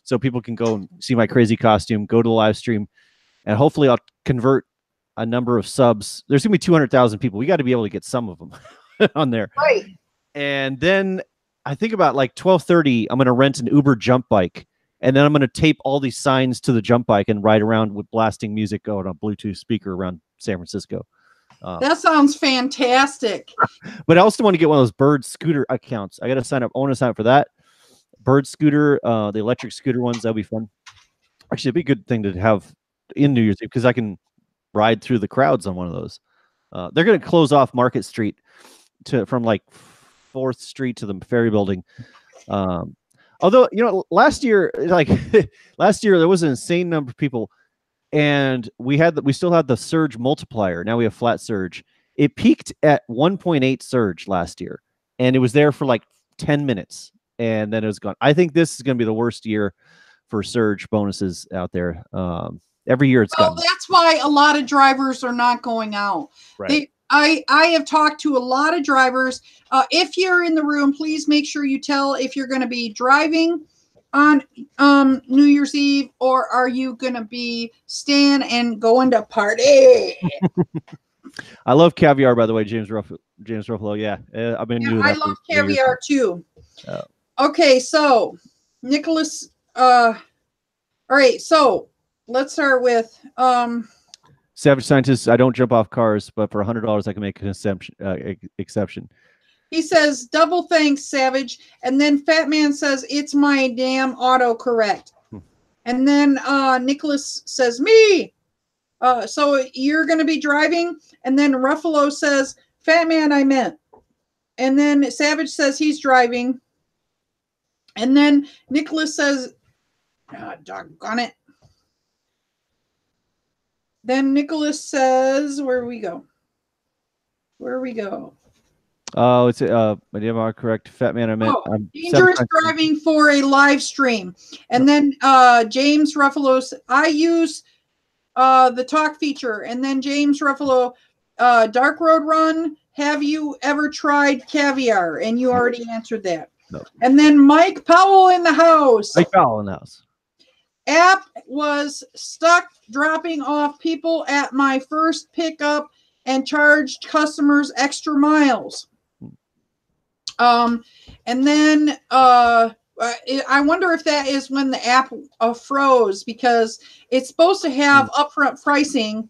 so people can go and see my crazy costume, go to the live stream, and hopefully I'll convert a number of subs. There's going to be 200,000 people. We got to be able to get some of them on there. Right. And then I think about like 12:30, I'm going to rent an Uber jump bike. And then I'm going to tape all these signs to the jump bike and ride around with blasting music on a Bluetooth speaker around San Francisco. That sounds fantastic. But I also want to get one of those Bird scooter accounts. I got to sign up. I want to sign up for that. Bird scooter, the electric scooter ones. That'll be fun. Actually, it'd be a good thing to have in New Year's Eve because I can ride through the crowds on one of those. They're going to close off Market Street from like 4th Street to the Ferry Building. Although, last year there was an insane number of people, and we still had the surge multiplier. Now we have flat surge. It peaked at 1.8 surge last year, and it was there for like 10 minutes, and then it was gone. I think this is going to be the worst year for surge bonuses out there. Every year it's gone. That's why a lot of drivers are not going out. Right. I have talked to a lot of drivers. If you're in the room, please make sure you tell if you're going to be driving on New Year's Eve, or are you going to be staying and going to party? I love caviar, by the way, James Ruffalo. Yeah, I've been doing that. I love caviar too. Okay, so Nicholas. All right, so let's start with Savage Scientist, I don't jump off cars, but for $100 I can make an exception. He says, double thanks, Savage. And then Fat Man says, it's my damn autocorrect. And then Nicholas says, me. So you're going to be driving. And then Ruffalo says, Fat Man, I meant. And then Savage says he's driving. And then Nicholas says, doggone it. Then Nicholas says, where we go? Oh, it's my damn correct. Fat Man, I meant. Dangerous driving for a live stream. And then James Ruffalo, I use the talk feature. And then James Ruffalo, Dark Road Run, have you ever tried caviar? And you already answered that. No. And then Mike Powell in the house. App was stuck dropping off people at my first pickup and charged customers extra miles. And then I wonder if that is when the app froze, because it's supposed to have upfront pricing.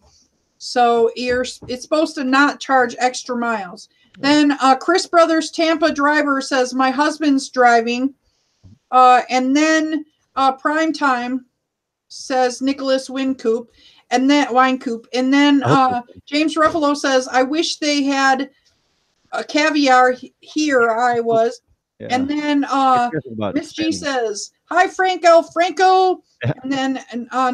So it's supposed to not charge extra miles. Then Chris Brothers Tampa driver says, my husband's driving. And then Prime Time says Nicholas Winecoop, and then James Ruffalo says, I wish they had a caviar here. I was. Yeah. And then Miss G says, hi, Franco. And then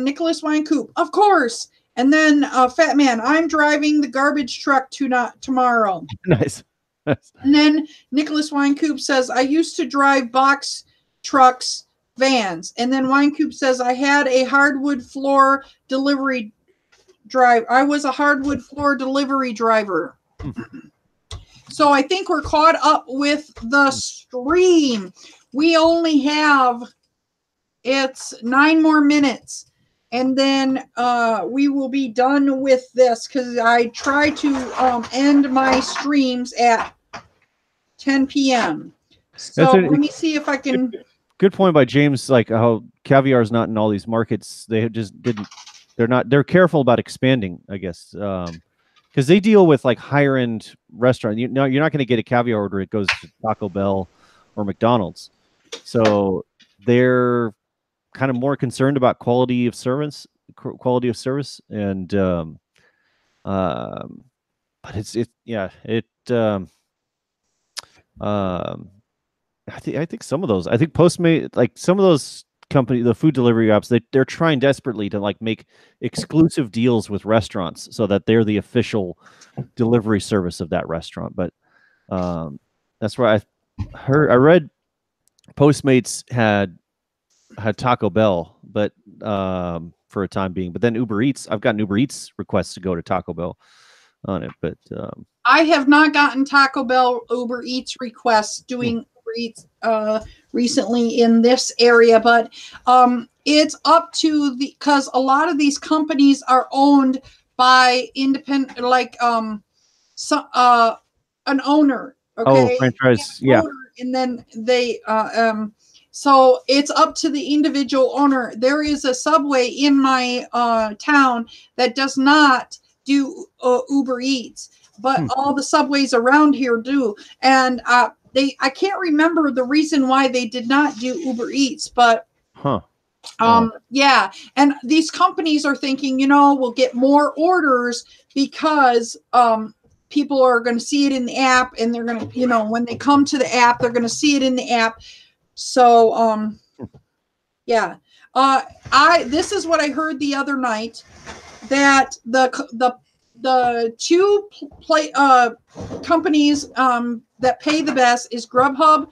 Nicholas Winecoop, of course. And then Fat Man, I'm driving the garbage truck tomorrow. Nice. And then Nicholas Winecoop says, I used to drive box trucks, vans. And then Winecoop says, I had a hardwood floor delivery drive. I was a hardwood floor delivery driver. So I think we're caught up with the stream. We only have, it's 9 more minutes. And then we will be done with this because I try to end my streams at 10 p.m. So let me see if I can. Good point by James, like how caviar is not in all these markets. They just didn't, they're careful about expanding, I guess. Because they deal with like higher end restaurant. You're not going to get a caviar order. It goes to Taco Bell or McDonald's. So they're kind of more concerned about quality of service, and but I think some of those, I think Postmate, like some of those company, the food delivery apps, they're trying desperately to like make exclusive deals with restaurants so that they're the official delivery service of that restaurant. But that's where I read Postmates had Taco Bell, but for a time being. But then Uber Eats, I've gotten Uber Eats requests to go to Taco Bell on it. But I have not gotten Taco Bell Uber Eats requests doing Uber Eats recently in this area, but it's up to because a lot of these companies are owned by independent, like an owner. Okay. Oh, franchise, yeah. Owner, and then they so it's up to the individual owner. There is a Subway in my town that does not do Uber Eats, but all the Subways around here do. And I can't remember the reason why they did not do Uber Eats, but yeah. And these companies are thinking, we'll get more orders because people are going to see it in the app, and they're going to, when they come to the app, they're going to see it in the app. So, yeah, this is what I heard the other night, that the two companies that pay the best is Grubhub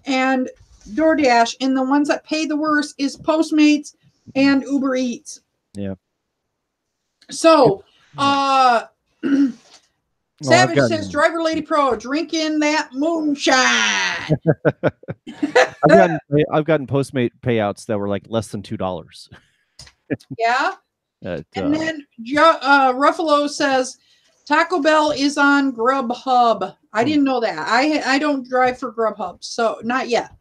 and DoorDash, and the ones that pay the worst is Postmates and Uber Eats. Yeah. So, Savage says, DriverLadyPro, drinking that moonshine. I've gotten Postmate payouts that were like less than $2. Yeah. And then Ruffalo says, Taco Bell is on Grubhub. I didn't know that. I don't drive for Grubhub, so not yet.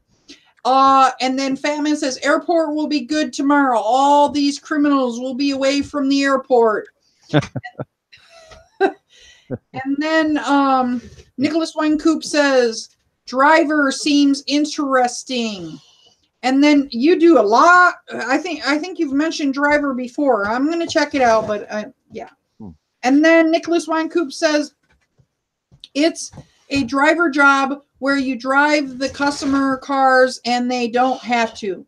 And then Fatman says, airport will be good tomorrow. All these criminals will be away from the airport. And then Nicholas Winecoop says, driver seems interesting. And then you do a lot. I think you've mentioned driver before. I'm going to check it out, but yeah. And then Nicholas Winecoop says, it's a driver job where you drive the customer cars and they don't have to.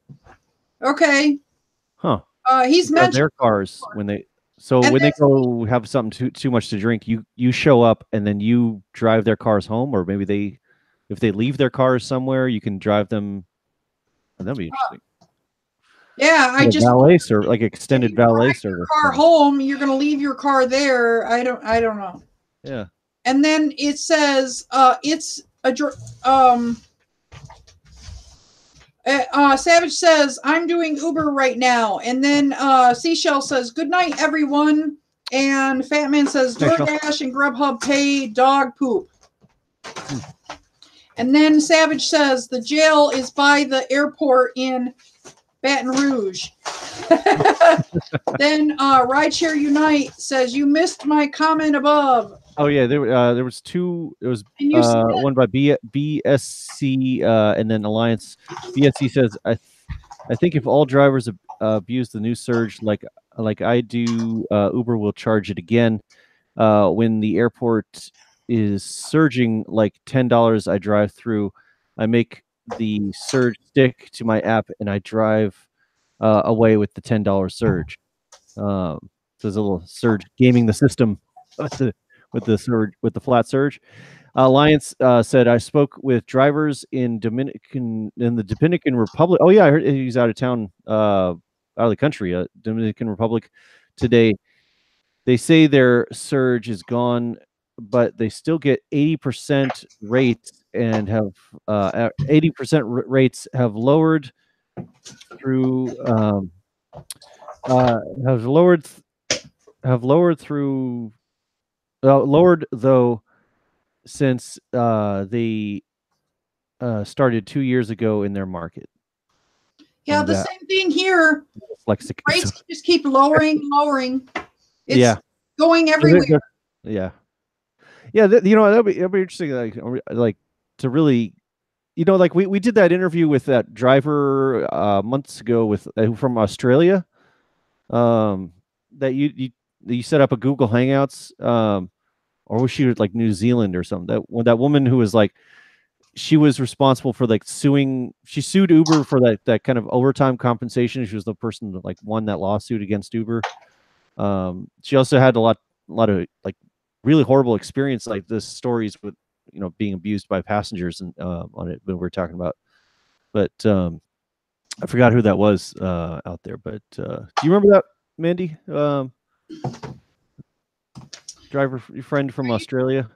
Okay. Huh. He's mentioned their cars when they they go have something too much to drink, you show up and then you drive their cars home, or maybe if they leave their cars somewhere, you can drive them. And that'd be interesting. Yeah, like valet service, like extended valet service. Car home, you're going to leave your car there. I don't know. Yeah. And then it says it's a Savage says, I'm doing Uber right now. And then Seashell says, good night, everyone. And Fatman says, DoorDash and Grubhub pay dog poop. And then Savage says, the jail is by the airport in Baton Rouge. Then Rideshare Unite says, you missed my comment above. Oh yeah, there was two. It was one by BSC and then Alliance. BSC says, I think if all drivers abuse the new surge like I do, Uber will charge it again. When the airport is surging like $10, I drive through. I make the surge stick to my app and I drive away with the $10 surge. there's a little surge gaming the system with the flat surge. Alliance said, I spoke with drivers in the Dominican Republic. Oh yeah, I heard he's out of town, out of the country, Dominican Republic today. They say their surge is gone, but they still get 80% rates and have 80% rates have lowered through lowered though since they started 2 years ago in their market. Yeah, the same thing here. Rates just keep lowering. It's going everywhere. Yeah. That'd be interesting. Like to really, like we did that interview with that driver months ago with from Australia. That you set up a Google Hangouts, or was she like New Zealand or something? That woman who was like, she was responsible for like she sued Uber for that kind of overtime compensation. She was the person that like won that lawsuit against Uber. She also had a lot of like really horrible experience, like the stories with being abused by passengers and on it when we're talking about. But I forgot who that was out there. But do you remember that, Mandy? Driver friend from Australia?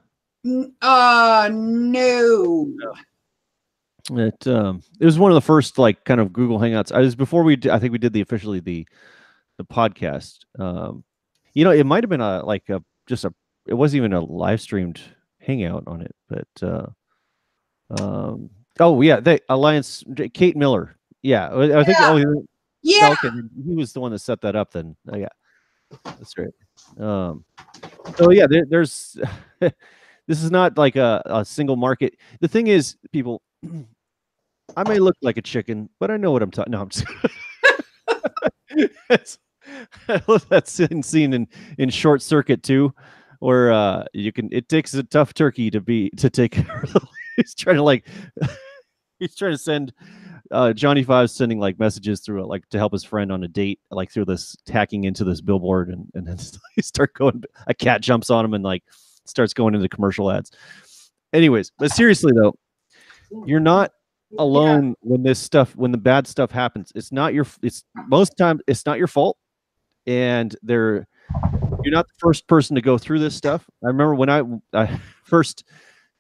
No. It was one of the first like kind of Google Hangouts. I think we did the podcast. It might have been it wasn't even a live streamed hangout on it, but the Alliance, Kate Miller. Yeah, I think. Yeah. Okay, he was the one that set that up. Then, yeah, that's right. So yeah, there's. This is not like a single market. The thing is, people, I may look like a chicken, but I know what I'm talking. No, I'm just. I love that scene in Short Circuit too, where it takes a tough turkey to take care of. He's trying to send Johnny Five's sending like messages through like to help his friend on a date, like through this hacking into this billboard, and then he start going. A cat jumps on him and like starts going into commercial ads. Anyways, but seriously though, you're not alone when the bad stuff happens. Most time it's not your fault, and you're not the first person to go through this stuff. I remember when I first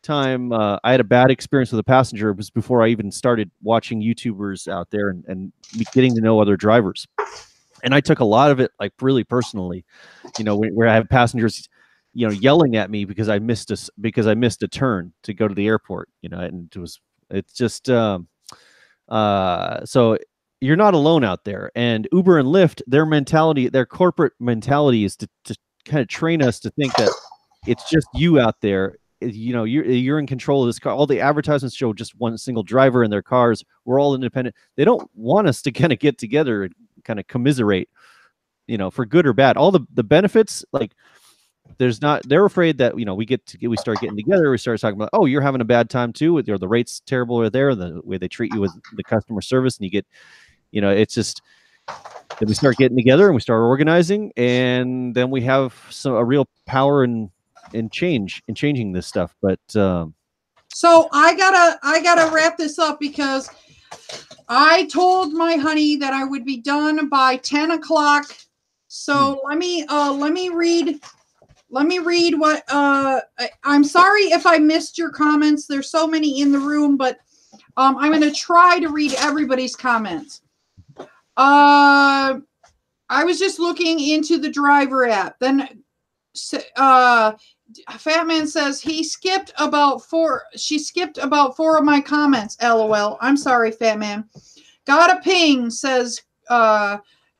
time I had a bad experience with a passenger. It was before I even started watching YouTubers out there and getting to know other drivers, and I took a lot of it like really personally, where I have passengers yelling at me because I missed a turn to go to the airport, and it's just so you're not alone out there. And Uber and Lyft, their corporate mentality is to kind of train us to think that it's just you out there. You're in control of this car. All the advertisements show just one single driver in their cars. We're all independent. They don't want us to kind of get together and kind of commiserate, for good or bad. All the benefits, like they're afraid that we start getting together, we start talking about, oh, you're having a bad time too, the rates terrible are there, the way they treat you with the customer service, and you get it's just then we start getting together and we start organizing, and then we have a real power in changing this stuff. But so I gotta wrap this up because I told my honey that I would be done by 10 o'clock. So let me read what I'm sorry if I missed your comments. There's so many in the room, but I'm going to try to read everybody's comments. I was just looking into the driver app. Then Fat Man says she skipped about 4 of my comments. LOL. I'm sorry, Fat Man. Got a ping, says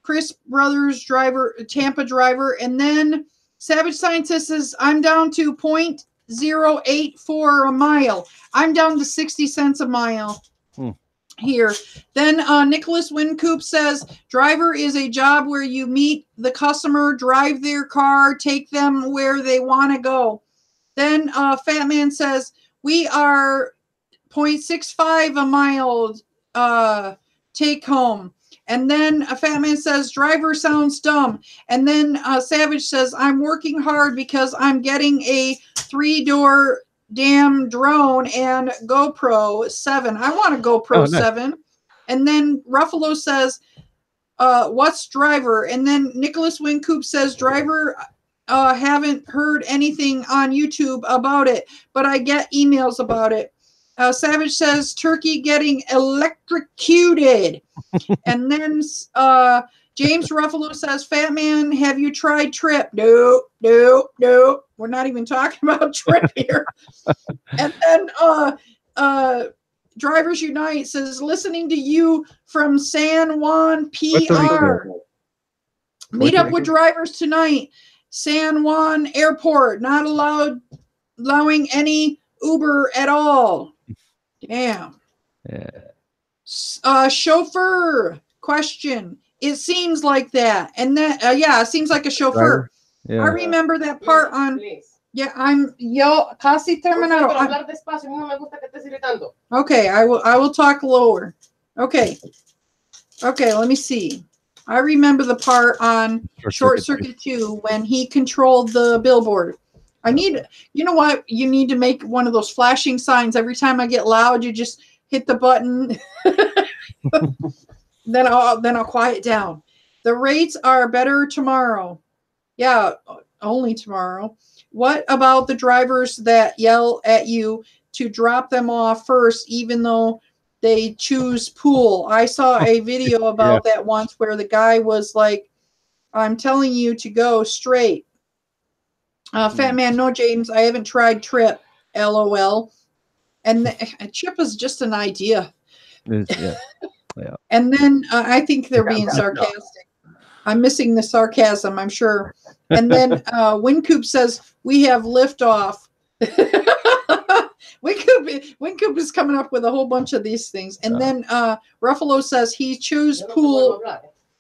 Chris Brothers driver, Tampa driver. And then Savage Scientist says, I'm down to 0.084 a mile. I'm down to 60 cents a mile here. Then Nicholas Wincoop says, driver is a job where you meet the customer, drive their car, take them where they want to go. Then Fat Man says, we are 0.65 a mile take home. And then a Fat Man says, driver sounds dumb. And then Savage says, I'm working hard because I'm getting a 3-door damn drone and GoPro 7. I want a GoPro 7. And then Ruffalo says, what's driver? And then Nicholas Wincoop says, driver, haven't heard anything on YouTube about it, but I get emails about it. Savage says, turkey getting electrocuted. And then James Ruffalo says, Fat Man, have you tried Trip? No. We're not even talking about Trip here. And then Drivers Unite says, listening to you from San Juan, PR. Meet up with drivers tonight. San Juan Airport, not allowing any Uber at all. Damn. Yeah. Chauffeur question. It seems like that. And then, yeah, it seems like a chauffeur. Yeah. I remember that part on. Yeah, casi terminado. Okay, I will talk lower. Okay, let me see. I remember the part on Short Circuit 2 when he controlled the billboard. You know what? You need to make one of those flashing signs. Every time I get loud, you just hit the button. Then I'll quiet down. The rates are better tomorrow. Yeah, only tomorrow. What about the drivers that yell at you to drop them off first, even though they choose pool? I saw a video about that once where the guy was like, I'm telling you to go straight. Fat Man, no, James, I haven't tried Trip. LOL. And Trip is just an idea. Yeah. And then I think they're being sarcastic. I'm missing the sarcasm, I'm sure. And then Wincoop says, we have liftoff. Wincoop is coming up with a whole bunch of these things. And then Ruffalo says he chose pool.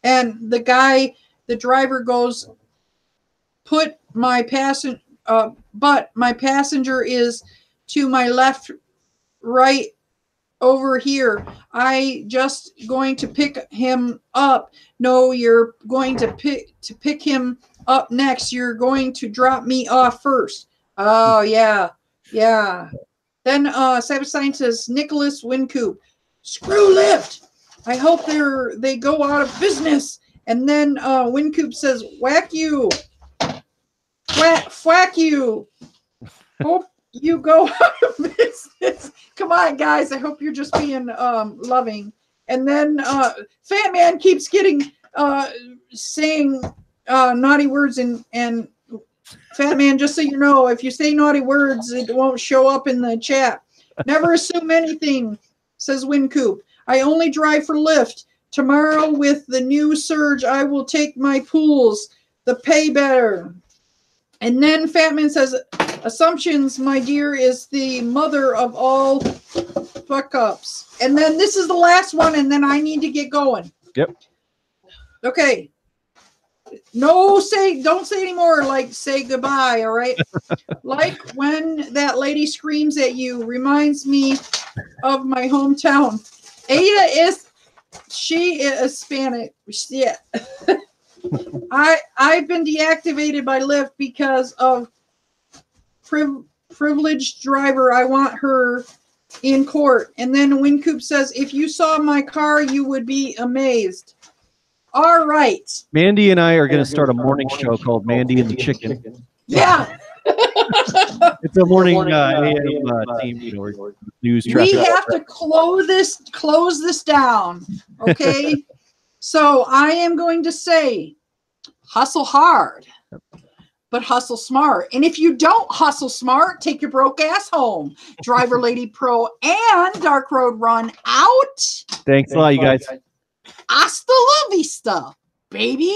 And the driver goes, but my passenger is to my left, right, over here. I just going to pick him up. No, you're going to pick him up next. You're going to drop me off first. Oh yeah. Then Savage Sign says, Nicholas Wincoop, screw Lyft. I hope they go out of business. And then Wincoop says, whack you. Whack you. Hope you go out of business. Come on, guys. I hope you're just being loving. And then Fat Man keeps saying naughty words and Fat Man, just so you know, if you say naughty words, it won't show up in the chat. Never assume anything, says Wincoop. I only drive for Lyft. Tomorrow with the new surge, I will take my pools. The pay better. And then Fat Man says, assumptions, my dear, is the mother of all fuck-ups. And then this is the last one, and then I need to get going. Yep. Okay. Don't say anymore, like say goodbye, all right? Like when that lady screams at you, reminds me of my hometown. She is Spanish. Yeah. I've been deactivated by Lyft because of privileged driver. I want her in court. And then Wincoop says, if you saw my car, you would be amazed. All right. Mandy and I are going to start a morning show called Mandy and the Chicken. Yeah. It's a morning AM team, news traffic. We have to close this down. Okay. So I am going to say, hustle hard, but hustle smart. And if you don't hustle smart, take your broke ass home. DriverLadyPro and Dark Road Run out. Thanks a lot, you guys. Hasta la vista, baby.